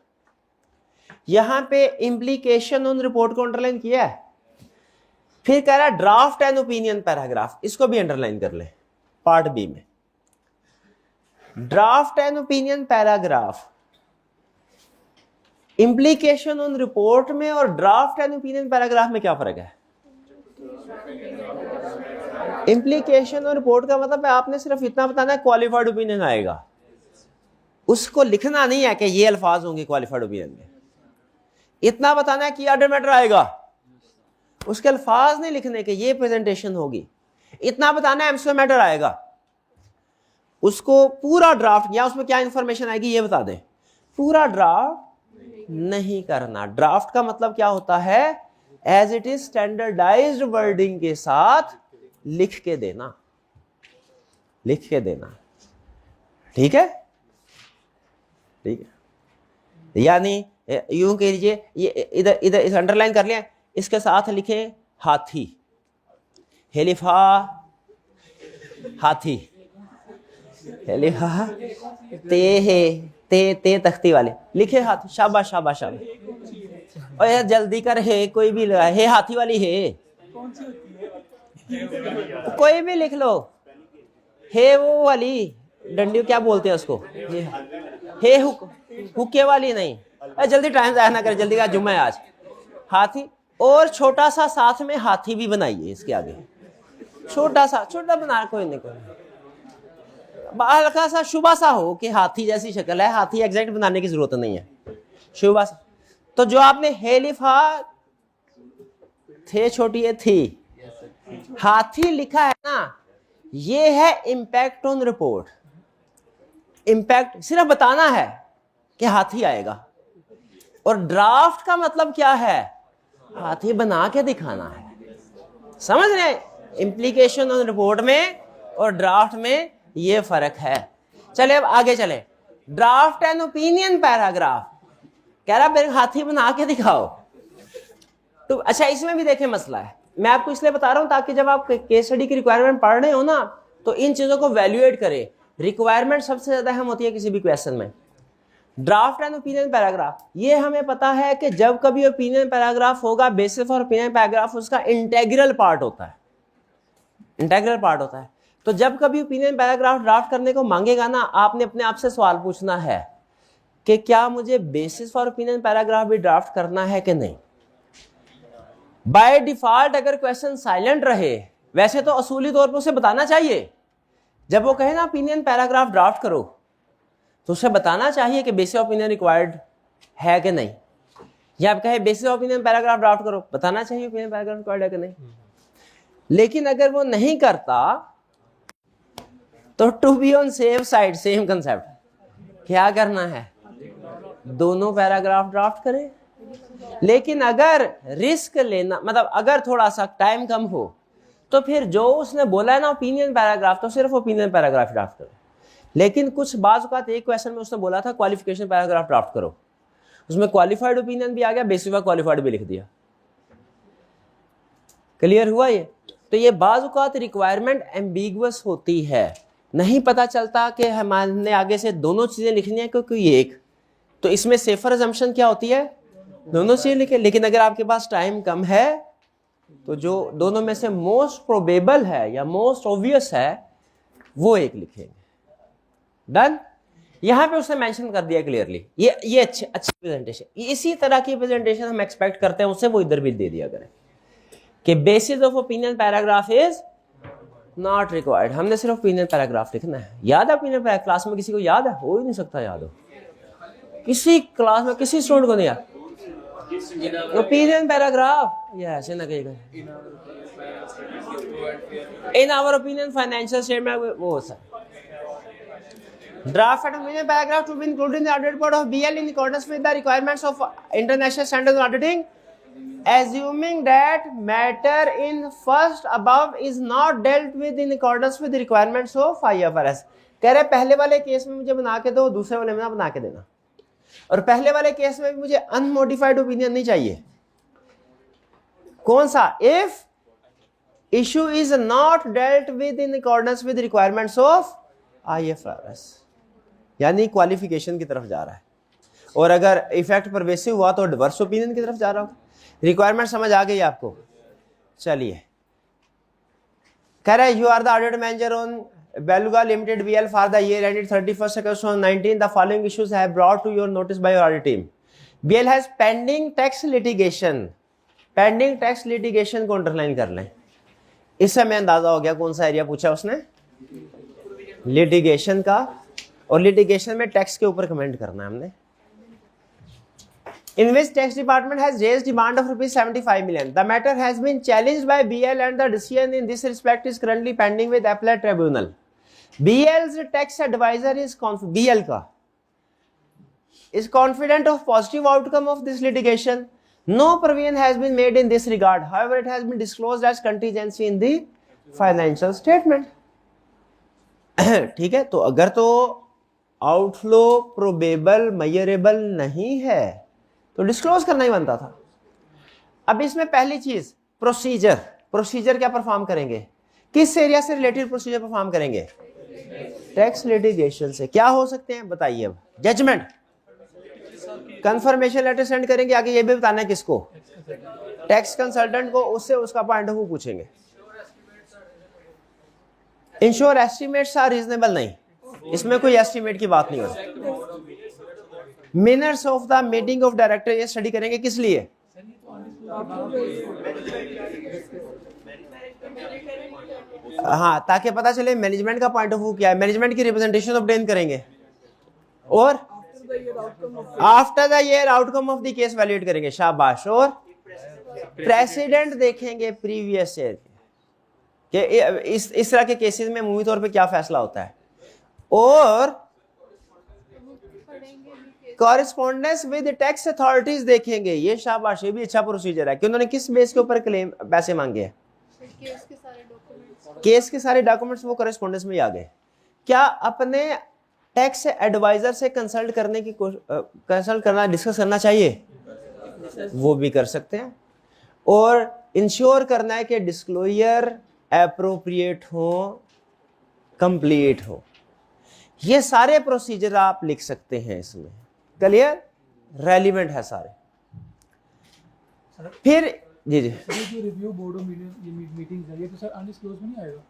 यहां पे इम्प्लीकेशन ऑन रिपोर्ट को अंडरलाइन किया है, फिर कह रहा है ड्राफ्ट एंड ओपिनियन पैराग्राफ, इसको भी अंडरलाइन कर ले पार्ट बी में। Draft and opinion paragraph, implication on report में और ड्राफ्ट एंड ओपिनियन पैराग्राफ में क्या फर्क है। इम्प्लीकेशन और रिपोर्ट का मतलब है आपने सिर्फ इतना बताना है क्वालिफाइड ओपिनियन आएगा, उसको लिखना नहीं है कि ये अल्फाज होंगे क्वालिफाइड ओपिनियन में, इतना बताना है कि ऑर्डर मैटर आएगा, उसके अल्फाज नहीं लिखने के ये प्रेजेंटेशन होगी, इतना बताना है एमसीक्यू मैटर आएगा, उसको पूरा ड्राफ्ट या उसमें क्या इंफॉर्मेशन आएगी ये बता दें, पूरा ड्राफ्ट नहीं करना। ड्राफ्ट का मतलब क्या होता है, as it is standardised wording के साथ लिख के देना, लिख के देना, ठीक है, ठीक है। यानी यूं कह लीजिए, ये इधर इधर इस अंडरलाइन कर लिया, इसके साथ लिखे हाथी, हेलिफा हाथी, हेलिफा ते है ते तख्ती वाले लिखे हाथी, शाबाश शाबाश शाबाश। और यार जल्दी कर, है कोई भी लगा है हाथी वाली है, कोई भी लिख लो, है वो वाली डंडी क्या बोलते हैं उसको, है हुक्के वाली नहीं, जल्दी टाइम जाया ना करे, जल्दी का जुम्मा है आज। हाथी और छोटा सा साथ में हाथी भी बनाइए, इसके आगे छोटा सा, छोटा बना कोई नहीं, कोई हल्का सा शुभा सा हो कि हाथी जैसी शक्ल है, हाथी एग्जैक्ट बनाने की जरूरत नहीं है, शुभा सा। तो जो आपने हेलिफा थे छोटी है थी हाथी लिखा है ना, ये है इंपैक्ट ऑन रिपोर्ट। इंपैक्ट सिर्फ बताना है कि हाथी आएगा, और ड्राफ्ट का मतलब क्या है, हाथी बना के दिखाना है, समझ रहे हैं। इंप्लीकेशन ऑन रिपोर्ट में और ड्राफ्ट में ये फर्क है। चले अब आगे चले, ड्राफ्ट एंड ओपिनियन पैराग्राफ कह रहा मेरे हाथी बना के दिखाओ। तो अच्छा इसमें भी देखें मसला है, मैं आपको इसलिए बता रहा हूं ताकि जब आप केस स्टडी की रिक्वायरमेंट पढ़ रहे हो ना तो इन चीजों को वैल्यूएट करें। रिक्वायरमेंट सबसे ज्यादा अहम होती है किसी भी क्वेश्चन में। ड्राफ्ट एंड ओपिनियन पैराग्राफ, ये हमें पता है कि जब कभी ओपिनियन पैराग्राफ होगा, बेसिस फॉर ओपिनियन पैराग्राफ उसका इंटेग्रल पार्ट होता है, इंटेग्रल पार्ट होता है। तो जब कभी ओपिनियन पैराग्राफ ड्राफ्ट करने को मांगेगा ना, आपने अपने आप से सवाल पूछना है कि क्या मुझे बेसिस फॉर ओपिनियन पैराग्राफ भी ड्राफ्ट करना है कि नहीं। बाय डिफॉल्ट अगर क्वेश्चन साइलेंट रहे, वैसे तो असूली तौर पर उसे बताना चाहिए, जब वो कहे ना ओपिनियन पैराग्राफ ड्राफ्ट करो, तो उसे बताना चाहिए कि बेसिस ओपिनियन रिक्वायर्ड है कि नहीं। या आप कहे बेसिस ओपिनियन पैराग्राफ ड्राफ्ट करो, बताना चाहिए ओपिनियन पैराग्राफ रिक्वायर्ड है कि नहीं। लेकिन अगर वो नहीं करता तो to be on safe side, same concept, क्या करना है, दोनों पैराग्राफ ड्राफ्ट करें। लेकिन अगर रिस्क लेना, मतलब अगर थोड़ा सा टाइम कम हो, तो फिर जो उसने बोला है ना ओपिनियन पैराग्राफ, तो सिर्फ ओपिनियन पैराग्राफ ड्राफ्ट करें। लेकिन कुछ बाज़ औक़ात एक क्वेश्चन में उसने बोला था क्वालिफिकेशन पैराग्राफ ड्राफ्ट करो, उसमें क्वालिफाइड ओपिनियन भी आ गया, बेसिस ऑफ क्वालिफाइड भी लिख दिया। क्लियर हुआ ये? तो ये बाज़ औक़ात रिक्वायरमेंट एम्बिगुअस होती है, नहीं पता चलता कि हमारे आगे से दोनों चीज़ें लिखनी है क्योंकि एक, तो इसमें सेफर अजम्पशन क्या होती है, दोनों चीज़ें लिखे। लेकिन अगर आपके पास टाइम कम है तो जो दोनों में से मोस्ट प्रोबेबल है या मोस्ट ऑब्वियस है वो एक लिखेंगे। डन। यहां पे उसने मेंशन कर दिया क्लियरली, ये अच्छी प्रेजेंटेशन, इसी तरह की प्रेजेंटेशन हम एक्सपेक्ट करते हैं उससे, वो इधर भी दे दिया करें कि basis of opinion paragraph is not required. हमने सिर्फ ओपिनियन पैराग्राफ लिखना है। याद है ओपिनियन पैराग्राफ? क्लास में किसी को याद है? हो ही नहीं सकता याद हो, किसी क्लास में किसी स्टूडेंट को नहीं याद ओपिनियन पैराग्राफ। ये ऐसे ना कहेगा in our opinion financial statement, वो sir draft and opinion paragraph to be included in the audit report of BL in accordance with the requirements of international standards of auditing, assuming that matter in first above is not dealt with in accordance with the requirements of IFRS। कह रहे पहले वाले case में मुझे बना के दो, दूसरे वाले में ना बना के देना, और पहले वाले केस में भी मुझे अनमोडिफाइड ओपिनियन नहीं चाहिए। कौन सा? If issue is not dealt with in accordance with requirements of IFRS, यानी क्वालिफिकेशन की तरफ जा रहा है। और अगर इफेक्ट परवेसिव हुआ तो डिवर्स ओपिनियन की तरफ जा रहा हो। रिक्वायरमेंट समझ आ गई आपको? चलिए, कह रहा है you are the audit manager on Beluga limited BL for the year ended 31st August 2019। The following issues have brought to your notice by your audit team. BL has pending tax litigation. Pending tax litigation को underline कर लें, इससे हमें अंदाजा हो गया कौन सा एरिया पूछा उसने, लिटिगेशन का। और लिटिगेशन में टैक्स के ऊपर कमेंट करना है हमने। In which tax department has raised demand of ₹75 million. The matter has been challenged by BL and the decision in this respect is currently pending with appellate tribunal. BL's tax advisor is BL का is confident of positive outcome of this litigation. No provision has been made in this regard. However, it has been disclosed as contingency in the financial statement. ठीक है, तो अगर तो outflow probable measurable नहीं है तो disclose करना ही बनता था। अब इसमें पहली चीज प्रोसीजर, प्रोसीजर क्या परफॉर्म करेंगे, किस एरिया से रिलेटेड प्रोसीजर परफॉर्म करेंगे, टैक्स लिटिगेशन से। क्या हो सकते हैं बताइए। अब जजमेंट, कंफर्मेशन लेटर सेंड करेंगे, आगे ये भी बताना है किसको, टैक्स कंसल्टेंट को, उससे उसका पॉइंट ऑफ व्यू पूछेंगे। इंश्योर एस्टिमेट्स आर रीजनेबल, नहीं, इसमें कोई एस्टिमेट की बात नहीं हो सकती। Minutes of the meeting of director, ये स्टडी करेंगे किस लिए, हाँ, ताकि पता चले मैनेजमेंट का पॉइंट ऑफ व्यू क्या है, मैनेजमेंट की रिप्रेजेंटेशन ऑब्टेन करेंगे। और after the year outcome of the case valuate करेंगे, शाबाश। और प्रेसिडेंट देखेंगे प्रीवियस ईयर कि इस तरह के केसेस में मूवी तौर पे क्या फैसला होता है। और कॉरेस्पॉन्डेंस विद टैक्स अथॉरिटीज देखेंगे, ये शाबाश, ये भी अच्छा प्रोसीजर है कि उन्होंने किस बेस के ऊपर क्लेम पैसे मांगे हैं। केस के सारे डॉक्यूमेंट्स वो कॉरेस्पॉन्डेंस में आ गए। क्या अपने टैक्स एडवाइजर से कंसल्ट करने की कंसल्ट करना, डिस्कस करना चाहिए, वो भी कर सकते हैं। और इंश्योर करना है कि डिस्क्लोजर एप्रोप्रिएट हो, कंप्लीट हो। ये सारे प्रोसीजर आप लिख सकते हैं इसमें। क्लियर, रेलिवेंट है सारे। फिर जी जी ये जो रिव्यू बोर्ड ऑफ मीटिंग्स है ये तो सर अनडिस्क्लोज में नहीं आएगा?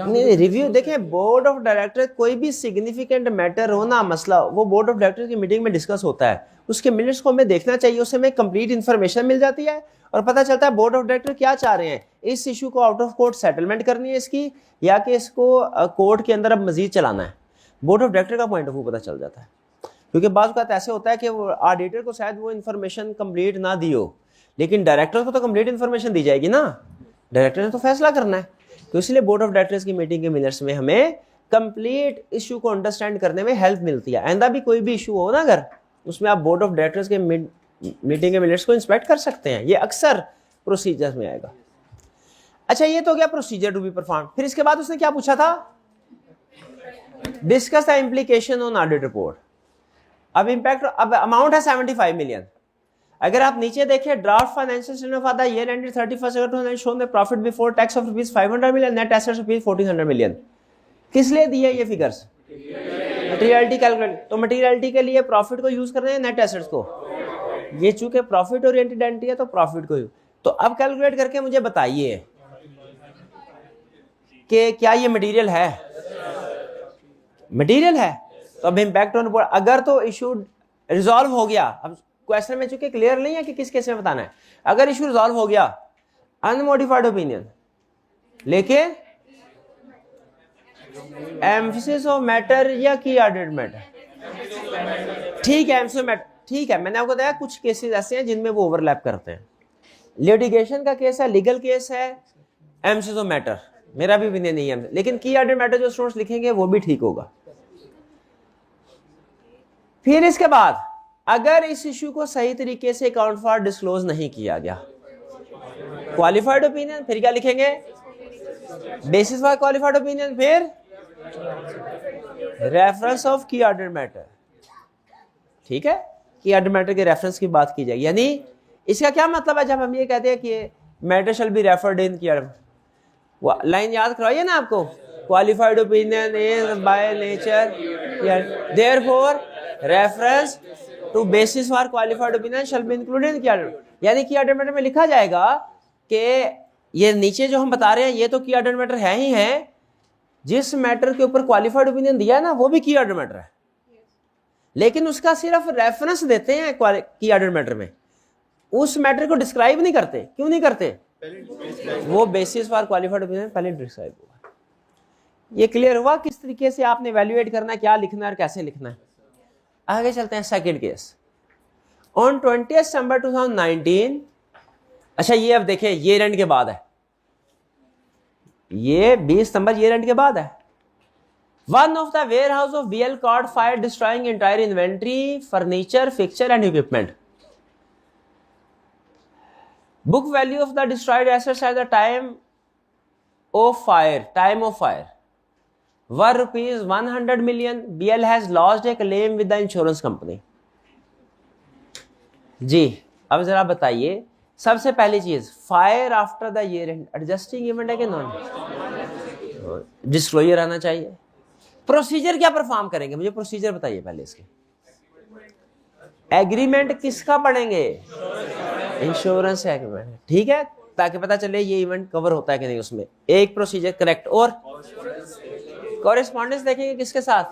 नहीं, रिव्यू देखें, बोर्ड ऑफ डायरेक्टर कोई भी सिग्निफिकेंट मैटर हो ना, मसला, वो बोर्ड ऑफ डायरेक्टर की मीटिंग में डिस्कस होता है, उसके मिनट्स को हमें देखना चाहिए, उससे हमें कंप्लीट इन्फॉर्मेशन मिल जाती है और पता चलता है बोर्ड ऑफ डायरेक्टर क्या चाह रहे हैं, इस इशू को आउट ऑफ कोर्ट सेटलमेंट करनी है इसकी, या कि इसको कोर्ट के अंदर अब मजीद चलाना है। बोर्ड ऑफ डायरेक्टर का पॉइंट ऑफ व्यू पता चल जाता है, क्योंकि बाज़ वक़्त ऐसे होता है कि वो ऑडिटर को शायद वो इन्फॉर्मेशन कंप्लीट ना दी हो, लेकिन डायरेक्टर को तो कंप्लीट इन्फॉर्मेशन दी जाएगी ना, डायरेक्टर ने तो फैसला करना है। तो इसलिए बोर्ड ऑफ डायरेक्टर्स की मीटिंग के मिनट्स में हमें कंप्लीट इशू को अंडरस्टैंड करने में हेल्प मिलती है। आइंदा भी कोई भी इशू हो ना अगर, उसमें आप बोर्ड ऑफ डायरेक्टर्स के मीटिंग के मिनट्स को इंस्पेक्ट कर सकते हैं, ये अक्सर प्रोसीजर में आएगा। अच्छा, ये तो हो गया प्रोसीजर टू बी परफॉर्म। फिर इसके बाद उसने क्या पूछा था, discuss the implication on audit report. अब इम्पैक्ट, अब अमाउंट है 75 मिलियन। अगर आप नीचे देखिए, draft financial statement of the year ended 31 August 2019 shown the profit before tax of ₹500 million, net assets ₹1400 million. किस लिए दिए ये फिगर्स? Materiality calculate. तो मटेरियलिटी के लिए प्रॉफिट को यूज कर रहे हैं, नेट एसेट्स को। ये चूंकि प्रॉफिट ओरिएंटेड एंटिटी है तो प्रॉफिट को यूज। तो अब कैलकुलेट करके मुझे बताइए कि क्या ये मटेरियल है? मटेरियल है। तो अब इम्पैक्ट ऑन बोर्ड, अगर तो इशू रिजॉल्व हो गया, अब क्वेश्चन में चूंकि क्लियर नहीं है कि किस केस में बताना है, अगर इशू रिजॉल्व हो गया अनमोडिफाइड ओपिनियन, लेकिन एम्फसिस ऑफ मैटर या की ऑडिट मैटर, ठीक है, एम्फसिस मैटर ठीक है। मैंने आपको बताया कुछ केसेस ऐसे हैं जिनमें वो ओवरलैप करते हैं। लिटिगेशन का केस है, लीगल केस है, एम्फसिस ऑफ मैटर मेरा भी ओपिनियन नहीं है, लेकिन की ऑडिट मैटर जो स्टूडेंट्स लिखेंगे वो भी ठीक होगा। फिर इसके बाद अगर इस इशू को सही तरीके से अकाउंट फॉर डिस्क्लोज नहीं किया गया, क्वालिफाइड ओपिनियन, फिर क्या लिखेंगे? बेसिस फॉर क्वालिफाइड ओपिनियन, फिर रेफरेंस ऑफ की ऑडिट मैटर। ठीक है, की ऑडिट मैटर के रेफरेंस की बात की जाएगी। यानी इसका क्या मतलब है जब हम ये कहते हैं कि matter shall be referred in key audit, वो लाइन याद करवाइए ना आपको, qualified opinion is by nature therefore reference to basis for qualified opinion shall be included in key audit. यानी की ऑडिट मैटर में लिखा जाएगा कि ये नीचे जो हम बता रहे हैं ये तो की ऑडिट मैटर है ही है, जिस मैटर के ऊपर क्वालिफाइड ओपिनियन दिया है ना वो भी की ऑडिट मैटर है, लेकिन उसका सिर्फ रेफरेंस देते हैं की ऑडिट मैटर में, उस मैटर को डिस्क्राइब नहीं करते। क्यों नहीं करते? वो बेसिस फॉर क्वालिफाइड ओपिनियन पहले डिस्क्राइब हुआ। ये क्लियर हुआ किस तरीके से आपने वैल्यूएट करना है, क्या लिखना है और कैसे लिखना है। आगे चलते हैं, सेकंड केस ऑन 20 सितंबर 2019। अच्छा, ये अब देखिए ईयर एंड के बाद है, ये 20 सितंबर ईयर एंड के बाद है। One of the warehouse of BL caught fire destroying entire inventory, furniture, fixture and equipment. Book value of the destroyed assets at the time of fire were rupees 100 million. BL has lodged a claim with the insurance company. जी, अब जरा बताइए, सबसे पहली चीज, fire after the year and adjusting event है कि non? Disclosure आना चाहिए। प्रोसीजर क्या परफॉर्म करेंगे, मुझे प्रोसीजर बताइए पहले इसके। एग्रीमेंट किसका पढ़ेंगे? इंश्योरेंस एग्रीमेंट, ठीक है, ताकि पता चले ये इवेंट कवर होता है कि नहीं उसमें। एक प्रोसीजर करेक्ट। और कॉरेस्पॉन्डेंस देखेंगे किसके साथ?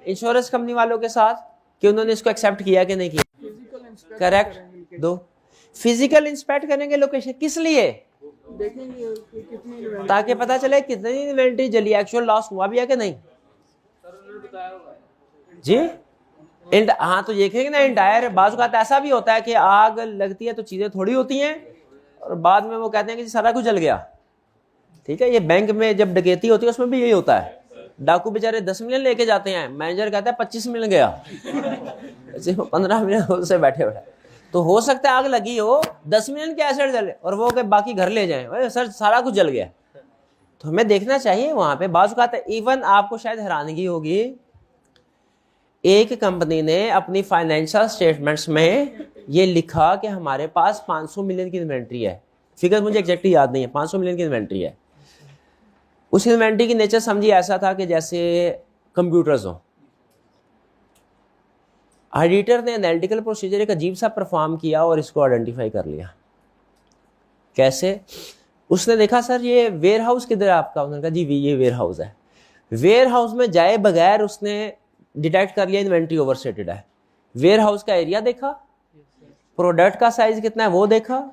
इंश्योरेंस कंपनी वालों के साथ, कि उन्होंने इसको एक्सेप्ट किया कि नहीं किया। करेक्ट। दो, फिजिकल इंस्पेक्ट करेंगे लोकेशन, किस लिए? देखेंगे कितनी, ताकि पता चले कितनी इन्वेंट्री जली, एक्चुअल लॉस हुआ भी है कि नहीं। जी, हाँ, तो देखेंगे ना इंटायर। बाजू का ऐसा भी होता है कि आग लगती है तो चीजें थोड़ी होती हैं और बाद में वो कहते हैं कि सारा कुछ जल गया। ठीक है, ये बैंक में जब डकैती होती है उसमें भी यही होता है, डाकू बेचारे 10 मिलियन लेके जाते हैं, मैनेजर कहता है 25 मिलियन गया 15 मिलियन उससे बैठे बैठे। तो हो सकता है आग लगी हो, 10 मिलियन के एसेट जले और वो के बाकी घर ले जाए, सर सारा कुछ जल गया। तो हमें देखना चाहिए वहां पे। बाजू का इवन आपको शायद हैरानगी होगी, एक कंपनी ने अपनी फाइनेंशियल स्टेटमेंट्स में ये लिखा कि हमारे पास 500 मिलियन की इन्वेंट्री है। फिगर मुझे एग्जैक्टली याद नहीं है, 500 मिलियन की इन्वेंट्री है। उस इन्वेंट्री की नेचर समझिए ऐसा था कि जैसे कंप्यूटर्स हो, ऑडिटर ने एनालिटिकल प्रोसीजर एक अजीब सा परफॉर्म किया और इसको आइडेंटिफाई कर लिया। कैसे? उसने देखा सर ये वेयर हाउस किधर है आपका, उन्होंने कहा जी ये वेयर हाउस है। वेयर हाउस में जाए बगैर उसने डिटेक्ट कर लिया इन्वेंट्री ओवरस्टेटेड है। वेयर हाउस का एरिया देखा, प्रोडक्ट का साइज कितना है वो देखा,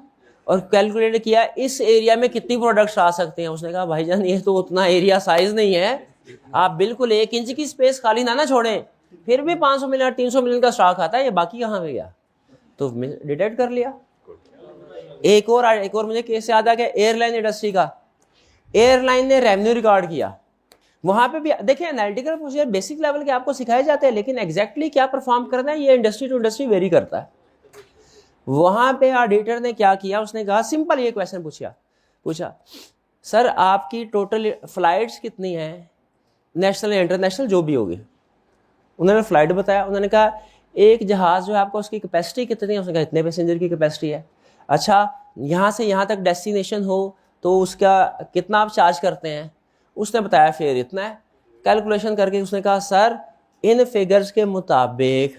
और कैलकुलेट किया इस एरिया में कितनी प्रोडक्ट्स आ सकते हैं। उसने कहा भाईजान ये तो उतना एरिया साइज नहीं है, आप बिल्कुल 1 इंच की स्पेस खाली ना छोड़ें, फिर भी 500 मिलियन 300 मिलियन का स्टॉक आता है, ये बाकी कहाँ पे गया? तो डिटेक्ट कर लिया। एक और मुझे केस याद आ गया एयरलाइन इंडस्ट्री का। एयरलाइन ने रेवेन्यू रिकॉर्ड किया, वहां पे भी देखिए एनालिटिकल प्रोसीजर बेसिक लेवल के आपको सिखाए जाते हैं, लेकिन एग्जैक्टली क्या परफॉर्म करना है ये इंडस्ट्री टू इंडस्ट्री वेरी करता है। वहां पे ऑडिटर ने क्या किया, उसने कहा सिंपल ये क्वेश्चन पूछा सर आपकी टोटल फ्लाइट्स कितनी है, नेशनल इंटरनेशनल जो भी होगी। उन्होंने फ्लाइट बताया, उन्होंने कहा एक जहाज जो है आपका उसकी कैपेसिटी कितनी है, उसने कहा इतने पैसेंजर की कैपेसिटी है। अच्छा यहाँ से यहाँ तक डेस्टिनेशन हो तो उसका कितना आप चार्ज करते हैं, उसने बताया फेयर इतना है। कैलकुलेशन करके उसने कहा सर इन फिगर्स के मुताबिक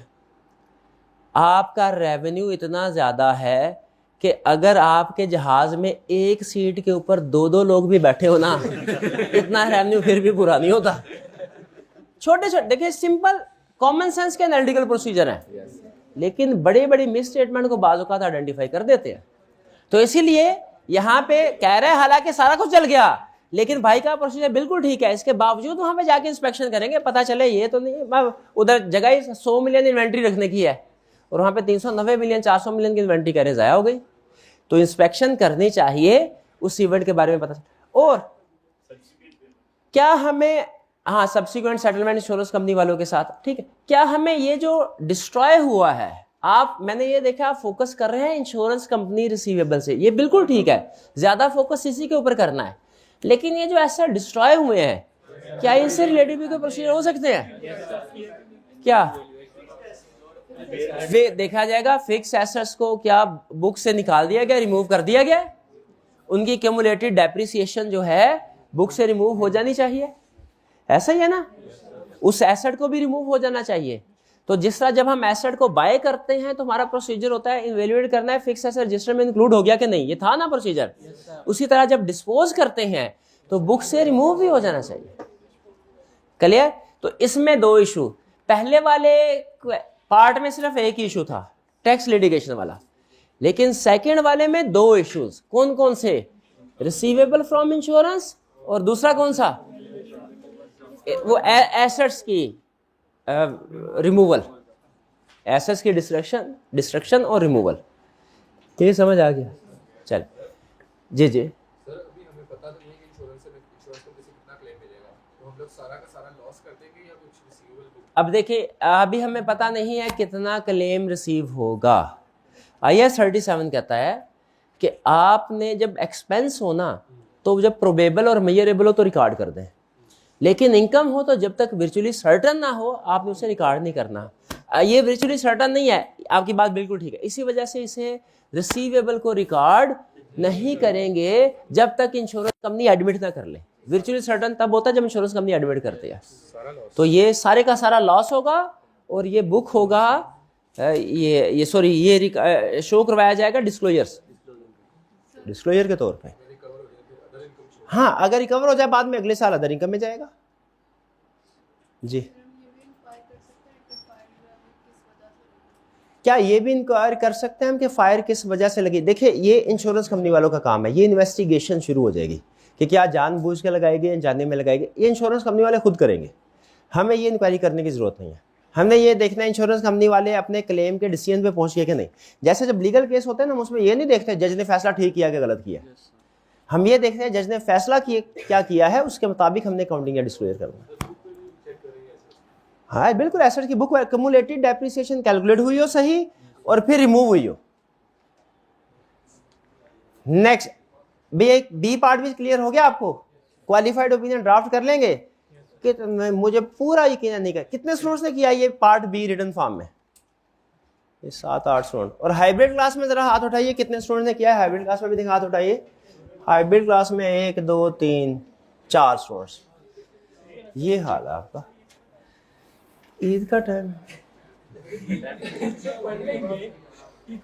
आपका रेवेन्यू इतना ज़्यादा है कि अगर आपके जहाज में एक सीट के ऊपर 2-2 लोग भी बैठे हो ना इतना रेवेन्यू फिर भी पूरा नहीं होता। छोटे छोटे देखिए सिंपल कॉमन सेंस के एनालिटिकल प्रोसीजर हैं, लेकिन बड़े बड़े मिस स्टेटमेंट को बाज़ औक़ात आइडेंटिफाई कर देते हैं। तो इसीलिए यहाँ पे कह रहे हैं हालांकि सारा कुछ चल गया लेकिन भाई का प्रोसीजर बिल्कुल ठीक है, इसके बावजूद वहां पे जाके इंस्पेक्शन करेंगे, पता चले ये तो नहीं, उधर जगह ही 100 मिलियन इन्वेंट्री रखने की है और वहां पे 390 मिलियन 400 मिलियन की इन्वेंट्री कह रहे ज़ाया हो गई। तो इंस्पेक्शन करनी चाहिए, उस इवेंट के बारे में पता। और क्या हमें सब्सिक्वेंट सेटलमेंट इंश्योरेंस कंपनी वालों के साथ, ठीक है, क्या हमें ये जो डिस्ट्रॉय हुआ है, मैंने ये देखा आप फोकस कर रहे हैं इंश्योरेंस कंपनी रिसीवेबल से, ये बिल्कुल ठीक है, ज्यादा फोकस इसी के ऊपर करना है, लेकिन ये जो ऐसा डिस्ट्रॉय हुए हैं क्या इनसे रिलेटेड भी कोई प्रोसीजर हो सकते हैं? क्या देखा जाएगा फिक्स एसेट्स को क्या बुक से निकाल दिया गया, रिमूव कर दिया गया, उनकी क्यूमुलेटेड डेप्रिसिएशन जो है बुक से रिमूव हो जानी चाहिए, ऐसा ही है ना, उस एसेट को भी रिमूव हो जाना चाहिए। तो जिस तरह जब हम एसेट को बाय करते हैं तो हमारा प्रोसीजर होता है इवैल्यूएट करना है फिक्स एसेट रजिस्टर में इंक्लूड हो गया कि नहीं, ये था ना प्रोसीजर। उसी तरह जब डिस्पोज करते हैं तो बुक से रिमूव भी हो जाना चाहिए। क्लियर? तो इसमें 2 इशू, पहले वाले पार्ट में सिर्फ एक इशू था टैक्स लिटिगेशन वाला, लेकिन सेकंड वाले में 2 इश्यूज। कौन कौन से? रिसीवेबल फ्रॉम इंश्योरेंस और दूसरा कौन सा, वो एसेट्स की रिमूवल, एसेट्स की डिस्ट्रक्शन और रिमूवल। ये समझ आ गया? चल जी जी। सर अभी हमें पता तो नहीं है कि इंश्योरेंस कंपनी से कितना क्लेम मिलेगा, तो हम लोग सारा का सारा लॉस कर देंगे या कुछ रिसीवेबल? अब देखिए अभी हमें पता नहीं है कितना क्लेम रिसीव होगा। IAS 37 कहता है कि आपने जब एक्सपेंस हो ना तो जब प्रोबेबल और मेजरेबल हो तो रिकॉर्ड कर दें, लेकिन इनकम हो तो जब तक वर्चुअली सर्टन ना हो आपने उसे रिकॉर्ड नहीं करना। ये वर्चुअली सर्टन नहीं है, आपकी बात बिल्कुल ठीक है, इसी वजह से इसे रिसीवेबल को रिकॉर्ड नहीं करेंगे जब तक इंश्योरेंस कंपनी एडमिट ना कर ले। वर्चुअली सर्टन तब होता है जब इंश्योरेंस कंपनी एडमिट करती है, तो ये सारे का सारा लॉस होगा और ये बुक होगा, ये शो करवाया जाएगा डिस्क्लोजर के तौर पे। हाँ अगर रिकवर हो जाए बाद में अगले साल अदर इनकम में जाएगा जी। क्या ये भी इंक्वायर कर सकते हैं हम कि फायर किस वजह से लगी? देखिए ये इंश्योरेंस कंपनी वालों का काम है, ये इन्वेस्टिगेशन शुरू हो जाएगी कि क्या जानबूझ के लगाएंगे अनजाने में लगाएंगे, ये इंश्योरेंस कंपनी वाले खुद करेंगे, हमें ये इंक्वायरी करने की जरूरत नहीं है। हमने ये देखना है इंश्योरेंस कंपनी वाले अपने क्लेम के डिसीजन पे पहुंच गए कि नहीं। जैसे जब लीगल केस होते हैं ना, हम उसमें ये नहीं देखते जज ने फैसला ठीक किया कि गलत किया, हम ये देखते हैं जज ने फैसला क्या किया है, उसके मुताबिक हमने काउंटिंग या डिस्क्लोजर करना। हाँ बिल्कुल, एसेट की बुक क्यूमुलेटेड डेप्रिसिएशन कैलकुलेट हुई हो सही और फिर रिमूव हुई हो। नेक्स्ट बी पार्ट भी क्लियर हो गया आपको? क्वालिफाइड ओपिनियन ड्राफ्ट कर लेंगे कि मुझे पूरा यकीन नहीं कर कितने स्टूडेंट्स ने किया ये पार्ट बी रिटन फॉर्म में? ये 7-8 स्टूडेंट। और हाइब्रिड क्लास में जरा हाथ उठाइए, कितने स्टूडेंट ने किया है हाइब्रिड क्लास में भी? देखिए हाथ उठाइए। हाइब्रिड क्लास में 1 2 3 4 स्टूडेंट्स। ये हाल है आपका। ईद का टाइम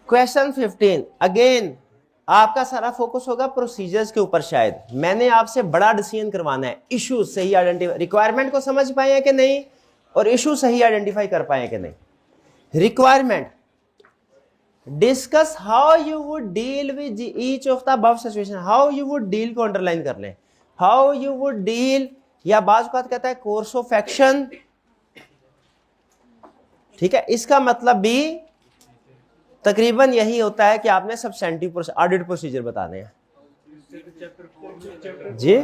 क्वेश्चन 15 अगेन आपका सारा फोकस होगा प्रोसीजर्स के ऊपर। शायद मैंने आपसे बड़ा डिसीजन करवाना है, इशू सही आइडेंटिफाई, रिक्वायरमेंट को समझ पाए हैं कि नहीं और इशू सही आइडेंटिफाई कर पाए हैं कि नहीं। Requirement, discuss how you would deal with each of the above situation. How you would deal को अंडरलाइन कर लें। हाउ यू वुड डील, या बात कहता है कोर्स ऑफ एक्शन, ठीक है। इसका मतलब भी तकरीबन यही होता है कि आपने सब्सटेंटिव ऑडिट प्रोसीजर बताने हैं जी।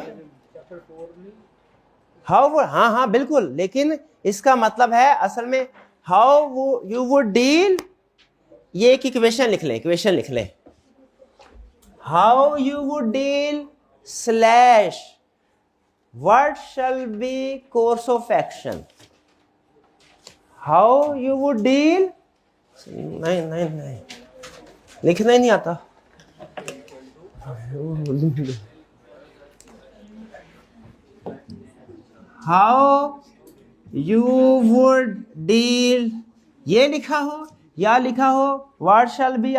हाउ, हाँ बिल्कुल, लेकिन इसका मतलब है असल में हाउ यू वुड डील, ये एक इक्वेशन लिख लें, how you would deal slash what shall be course of action. How you would deal, नहीं लिखना ही नहीं आता। हाउ यू वुड डील, ये लिखा हो या लिखा हो what shall be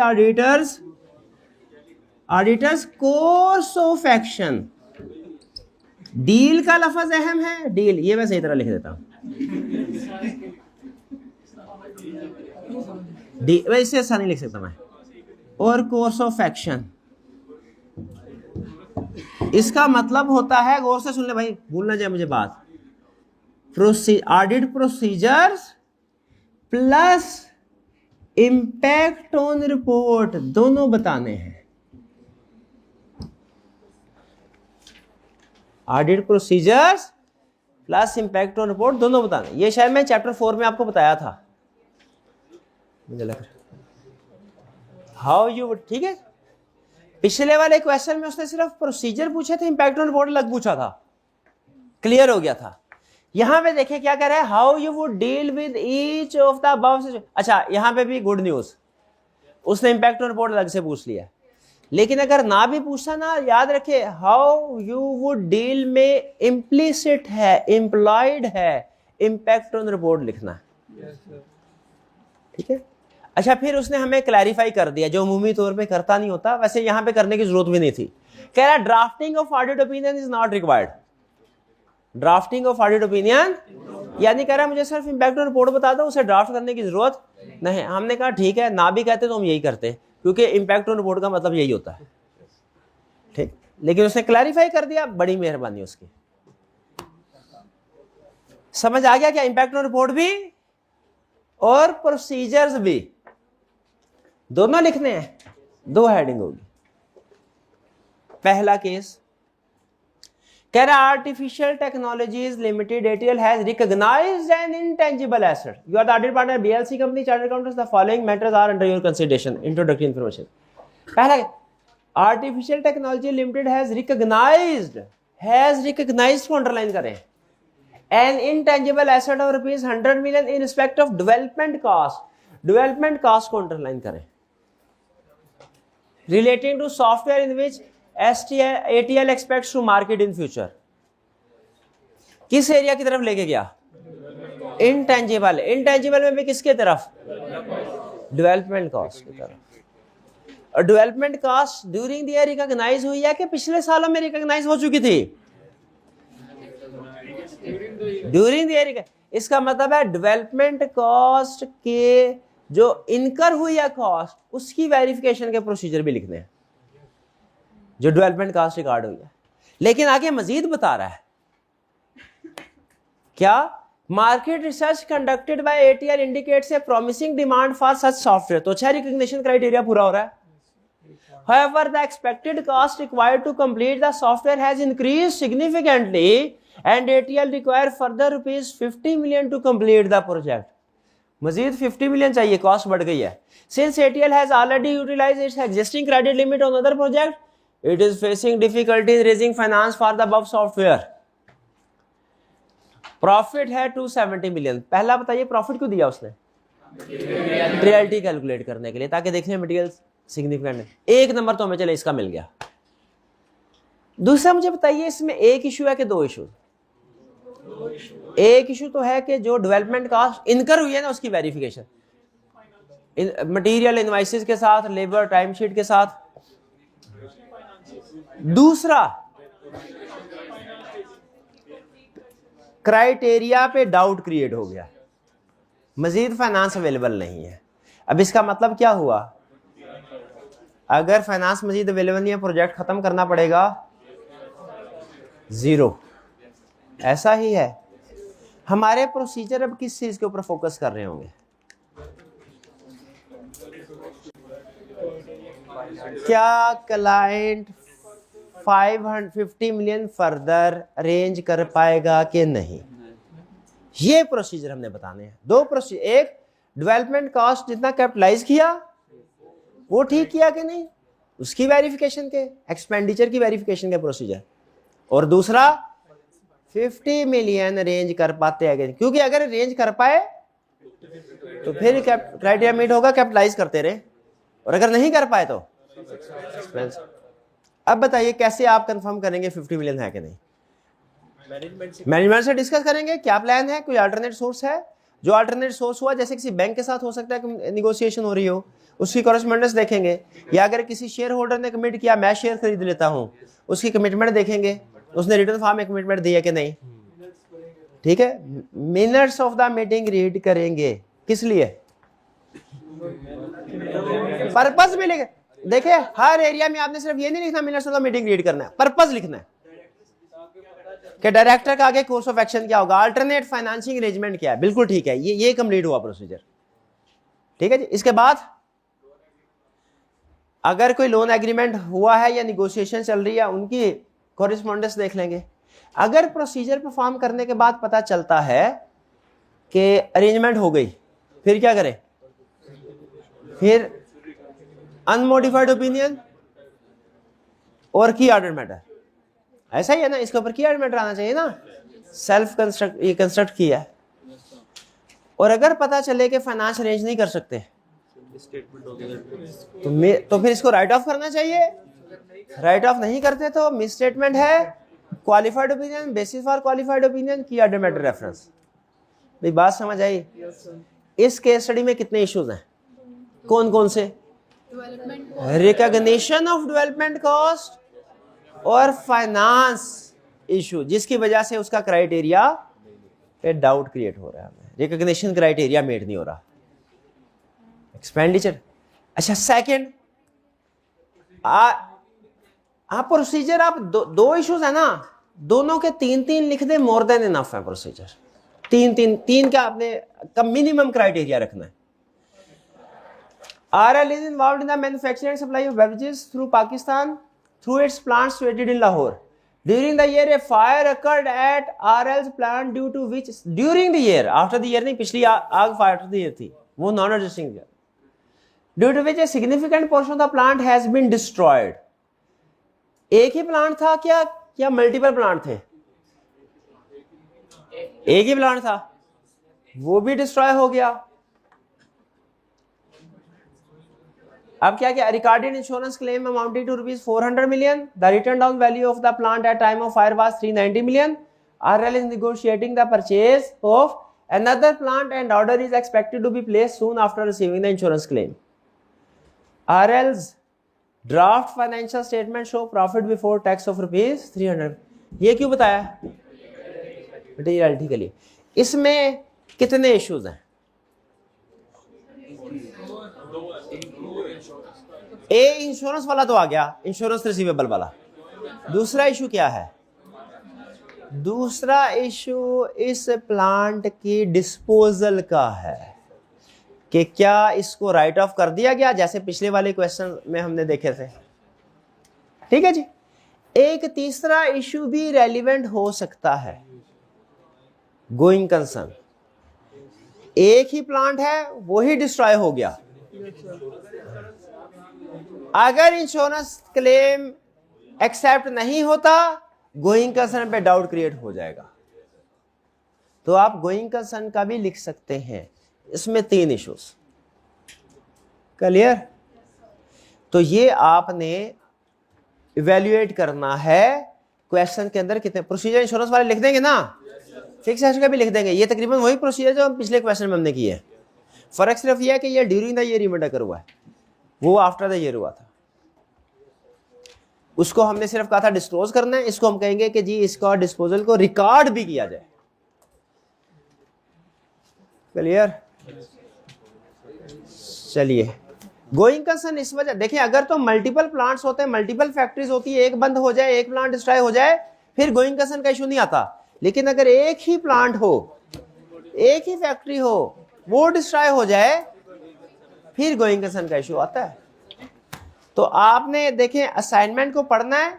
auditors course of action. Deal का लफ्ज अहम है, डील ये मैं सही तरह लिख देता हूं, वैसे ऐसा नहीं लिख सकता मैं, और कोर्स ऑफ एक्शन। इसका मतलब होता है, गौर से सुन ले भाई, भूलना जाए मुझे बात, audit procedures plus impact on report दोनों बताने हैं। Audit procedures plus impact on report दोनों बताने। ये शायद मैं चैप्टर 4 में आपको बताया था, मुझे लग रहा हाउ यू, ठीक है। पिछले वाले क्वेश्चन में उसने सिर्फ प्रोसीजर पूछे थे, इंपैक्ट ऑन रिपोर्ट अलग पूछा था, क्लियर हो गया था। यहां पे देखिए क्या कह रहा है, how you would deal with each of the above. अच्छा, यहां पे भी गुड न्यूज, उसने इंपैक्ट ऑन रिपोर्ट अलग से पूछ लिया। लेकिन अगर ना भी पूछा ना, याद रखे हाउ यू वुड डील में इम्प्लिसिट है, इम्प्लॉयड है, इंपैक्ट ऑन रिपोर्ट लिखना है, ठीक है। अच्छा, फिर उसने हमें क्लैरिफाई कर दिया, जो अमूमी तौर पे करता नहीं होता, वैसे यहां पे करने की जरूरत भी नहीं थी। कह रहा drafting of audit opinion is not required. Drafting of audit opinion यानी कह रहा है मुझे सिर्फ इंपैक्ट ऑन रिपोर्ट बता दो, उसे ड्राफ्ट करने की जरूरत नहीं। हमने कहा ठीक है, ना भी कहते तो हम यही करते, क्योंकि इंपैक्ट ऑन रिपोर्ट का मतलब यही होता है, ठीक। लेकिन उसने क्लैरिफाई कर दिया, बड़ी मेहरबानी उसकी। समझ आ गया क्या, इंपैक्ट ऑन रिपोर्ट भी और प्रोसीजर्स भी दोनों लिखने हैं, दो हेडिंग होगी। पहला केस कह रहा artificial technologies limited ATL has recognised an intangible asset. You are the audit partner BLC company chartered accountants, the following matters are under your consideration. Introductory information. पहला, artificial technology limited has recognised को underline करें, an intangible asset of rupees 100 million in respect of development cost. Development cost को underline करें, relating to software in which ATL expects to market in future। किस area की तरफ लेके गया, intangible. Intangible में भी किसके तरफ, डेवलपमेंट कॉस्ट की तरफ। और development cost during the year recognise हुई है कि पिछले सालों में रिकॉग्नाइज हो चुकी थी, ड्यूरिंग द ईयर। इसका मतलब है डेवलपमेंट कॉस्ट के जो इनकर हुई है कॉस्ट, उसकी वेरिफिकेशन के प्रोसीजर भी लिखने हैं, जो डेवलपमेंट कॉस्ट रिकॉर्ड हुई है। लेकिन आगे मजीद बता रहा है क्या, market research conducted by ATL indicates a promising demand for such software. तो अच्छा, रिकॉग्निशन क्राइटेरिया पूरा हो रहा है। However, the expected cost required to complete the software has increased significantly and ATL require further rupees 50 million to complete the project। मजीद 50 million चाहिए, cost बढ़ गई है। Since ATL has already utilized its existing credit limit on other project, it is facing difficulty in raising finance for the above software। Profit है 270 million. पहला बताइए profit क्यों दिया उसने, रियलिटी कैलकुलेट करने के लिए, ताकि देखने में मटेरियल सिग्निफिकेंट है। एक नंबर तो हमें चले इसका मिल गया। दूसरा मुझे बताइए, इसमें एक इशू है कि दो इशू, एक इशू तो है कि जो डेवलपमेंट कॉस्ट इनकर हुई है ना उसकी वेरिफिकेशन, मटेरियल इनवाइसेस के साथ, लेबर टाइम शीट के साथ। दूसरा, क्राइटेरिया पे डाउट क्रिएट हो गया, मजीद फाइनेंस अवेलेबल नहीं है। अब इसका मतलब क्या हुआ, अगर फाइनेंस मजीद अवेलेबल नहीं है, प्रोजेक्ट खत्म करना पड़ेगा, जीरो। ऐसा ही है। हमारे प्रोसीजर अब किस चीज के ऊपर फोकस कर रहे होंगे? क्या क्लाइंट 550 मिलियन फर्दर अरेंज कर पाएगा कि नहीं, ये प्रोसीजर हमने बताने हैं। दो प्रोसीजर, एक डेवलपमेंट कॉस्ट जितना कैपिटलाइज किया वो ठीक किया कि नहीं, उसकी वेरिफिकेशन के, एक्सपेंडिचर की वेरिफिकेशन के प्रोसीजर, और दूसरा 50 मिलियन अरेंज कर पाते हैं, क्योंकि अगर अरेंज कर पाए तो फिर क्राइटेरिया मीट होगा, कैपिटलाइज करते रहे, और अगर नहीं कर पाए तो एक्सपेंस। अब बताइए कैसे आप कंफर्म करेंगे 50 मिलियन है कि नहीं? मैनेजमेंट से डिस्कस करेंगे क्या प्लान है, कोई अल्टरनेट सोर्स है। जो अल्टरनेट सोर्स हुआ, जैसे किसी बैंक के साथ हो सकता है निगोशिएशन हो रही हो, उसकी कॉरेस्पॉन्डेंस देखेंगे, या अगर किसी शेयर होल्डर ने कमिट किया मैं शेयर खरीद लेता हूं, उसकी कमिटमेंट देखेंगे, उसने रिटर्न फॉर्म में कमिटमेंट दी है कि नहीं। ठीक है, minutes of the meeting read करेंगे, किस लिए? पर्पस भी लिखे। देखिए हर एरिया में आपने सिर्फ ये नहीं लिखना minutes of the meeting read करना है, पर्पस लिखना है कि डायरेक्टर का आगे कोर्स ऑफ एक्शन क्या होगा, अल्टरनेट फाइनेंसिंग अरेंजमेंट क्या है। बिल्कुल ठीक है, ये कंप्लीट हुआ प्रोसीजर। ठीक है जी। इसके बाद अगर कोई लोन एग्रीमेंट हुआ है या निगोशिएशन चल रही है, उनकी कॉरेस्पॉन्डेंस देख लेंगे। अगर प्रोसीजर परफॉर्म करने के बाद पता चलता है कि अरेंजमेंट हो गई, फिर क्या करें? फिर अनमोडिफाइड ओपिनियन और की ऑर्डर मैटर, ऐसा ही है ना, इसके ऊपर की ऑर्डर मैटर आना चाहिए ना, सेल्फ कंस्ट्रक्ट, ये कंस्ट्रक्ट किया है। और अगर पता चले कि फाइनेंस अरेंज नहीं कर सकते तो फिर इसको राइट ऑफ करना चाहिए। राइट ऑफ नहीं करते तो मिस स्टेटमेंट है, qualified opinion, basis for qualified opinion, की ऑर्डर मैटर रेफरेंस। भाई बात समझ आई? इस केस स्टडी में कितने इश्यूज हैं, कौन कौन से? रिकॉग्निशन ऑफ डेवलपमेंट कॉस्ट और फाइनेंस इशू, जिसकी वजह से उसका क्राइटेरिया पे डाउट क्रिएट हो रहा है। रिकॉग्निशन क्राइटेरिया मेट नहीं हो रहा, एक्सपेंडिचर। अच्छा, सेकंड, आप प्रोसीजर, आप दो इश्यूज है ना, दोनों के 3-3 लिख दे, मोर देन इनफ है प्रोसीजर। 3 का आपने का मिनिमम क्राइटेरिया रखना है। RL is involved in the manufacture and supply of beverages through Pakistan through its plants situated in Lahore. During the year, a fire occurred at RL's plant due to which, during the year, after the year नहीं, पिछली आग fire after the year थी, वो non adjusting, due to which a significant portion of the plant has been destroyed. एक ही plant था क्या multiple plant थे? एक ही प्लांट था, वो भी डिस्ट्रॉय हो गया। अब क्या recorded insurance claim amounting to ₹400 million. The written down value of the plant at time of fire was 390 million. RL is negotiating the purchase of another plant and order is expected to be placed soon after receiving the insurance claim. RL's draft financial statement show profit before tax of ₹300. ये क्यों बताया? Materiality के लिए। इसमें कितने issues हैं? ए insurance वाला तो आ गया, इंश्योरेंस रिसीवेबल वाला। दूसरा इशू क्या है? दूसरा इशू इस प्लांट की डिस्पोजल का है कि क्या इसको राइट ऑफ कर दिया गया, जैसे पिछले वाले क्वेश्चन में हमने देखे थे। ठीक है जी। एक तीसरा इशू भी रेलिवेंट हो सकता है, गोइंग कंसर्न। एक ही प्लांट है, वो ही डिस्ट्रॉय हो गया। अगर इंश्योरेंस क्लेम एक्सेप्ट नहीं होता, गोइंग कंसर्न पे डाउट क्रिएट हो जाएगा, तो आप गोइंग कंसर्न का भी लिख सकते हैं। इसमें 3 इश्यूज क्लियर। तो ये आपने इवेल्युएट करना है क्वेश्चन के अंदर कितने। प्रोसीजर इंश्योरेंस वाले लिख देंगे ना, फिक्स हैश का भी लिख देंगे। ये तकरीबन वही प्रोसीजर जो हम पिछले क्वेश्चन में हमने किया है। फर्क सिर्फ यह है कि ये during the year event occur हुआ है, वो आफ्टर द ईयर हुआ था। उसको हमने सिर्फ कहा था डिस्क्लोज करना है, इसको हम कहेंगे कि जी इसका डिस्पोजल को रिकॉर्ड भी किया जाए। क्लियर? चलिए, गोइंग कंसर्न इस वजह, देखिए अगर तो मल्टीपल प्लांट्स होते हैं, मल्टीपल फैक्ट्रीज होती है, एक बंद हो जाए, एक प्लांट डिस्ट्रॉय हो जाए, फिर गोइंग कंसर्न का इशू नहीं आता। लेकिन अगर एक ही प्लांट हो, एक ही फैक्ट्री हो, वो डिस्ट्रॉय हो जाए, फिर गोइंग कंसर्न का इशू आता है। तो आपने देखें असाइनमेंट को पढ़ना है,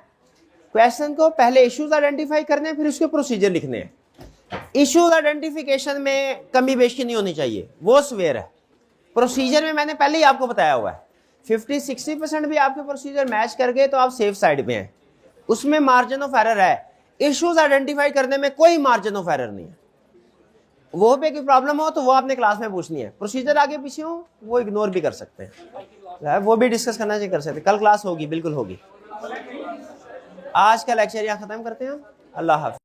क्वेश्चन को पहले इश्यूज आइडेंटिफाई करने हैं, फिर उसके प्रोसीजर लिखने हैं। इश्यूज आइडेंटिफिकेशन में कमी बेशी नहीं होनी चाहिए, वो स्वेयर है। प्रोसीजर में मैंने पहले ही आपको बताया हुआ है, 50-60% भी आपके प्रोसीजर मैच कर गए तो आप सेफ साइड पे हैं, उसमें मार्जिन ऑफ एरर है। इश्यूज आइडेंटिफाई करने में कोई मार्जिन ऑफ एरर नहीं है। वो पे कोई प्रॉब्लम हो तो वो आपने क्लास में पूछनी है। प्रोसीजर आगे पीछे हो वो इग्नोर भी कर सकते हैं, वो भी डिस्कस करना चाहिए, कर सकते हैं। कल क्लास होगी, बिल्कुल होगी। आज का लेक्चर यहाँ खत्म करते हैं। अल्लाह हाफ़िज़।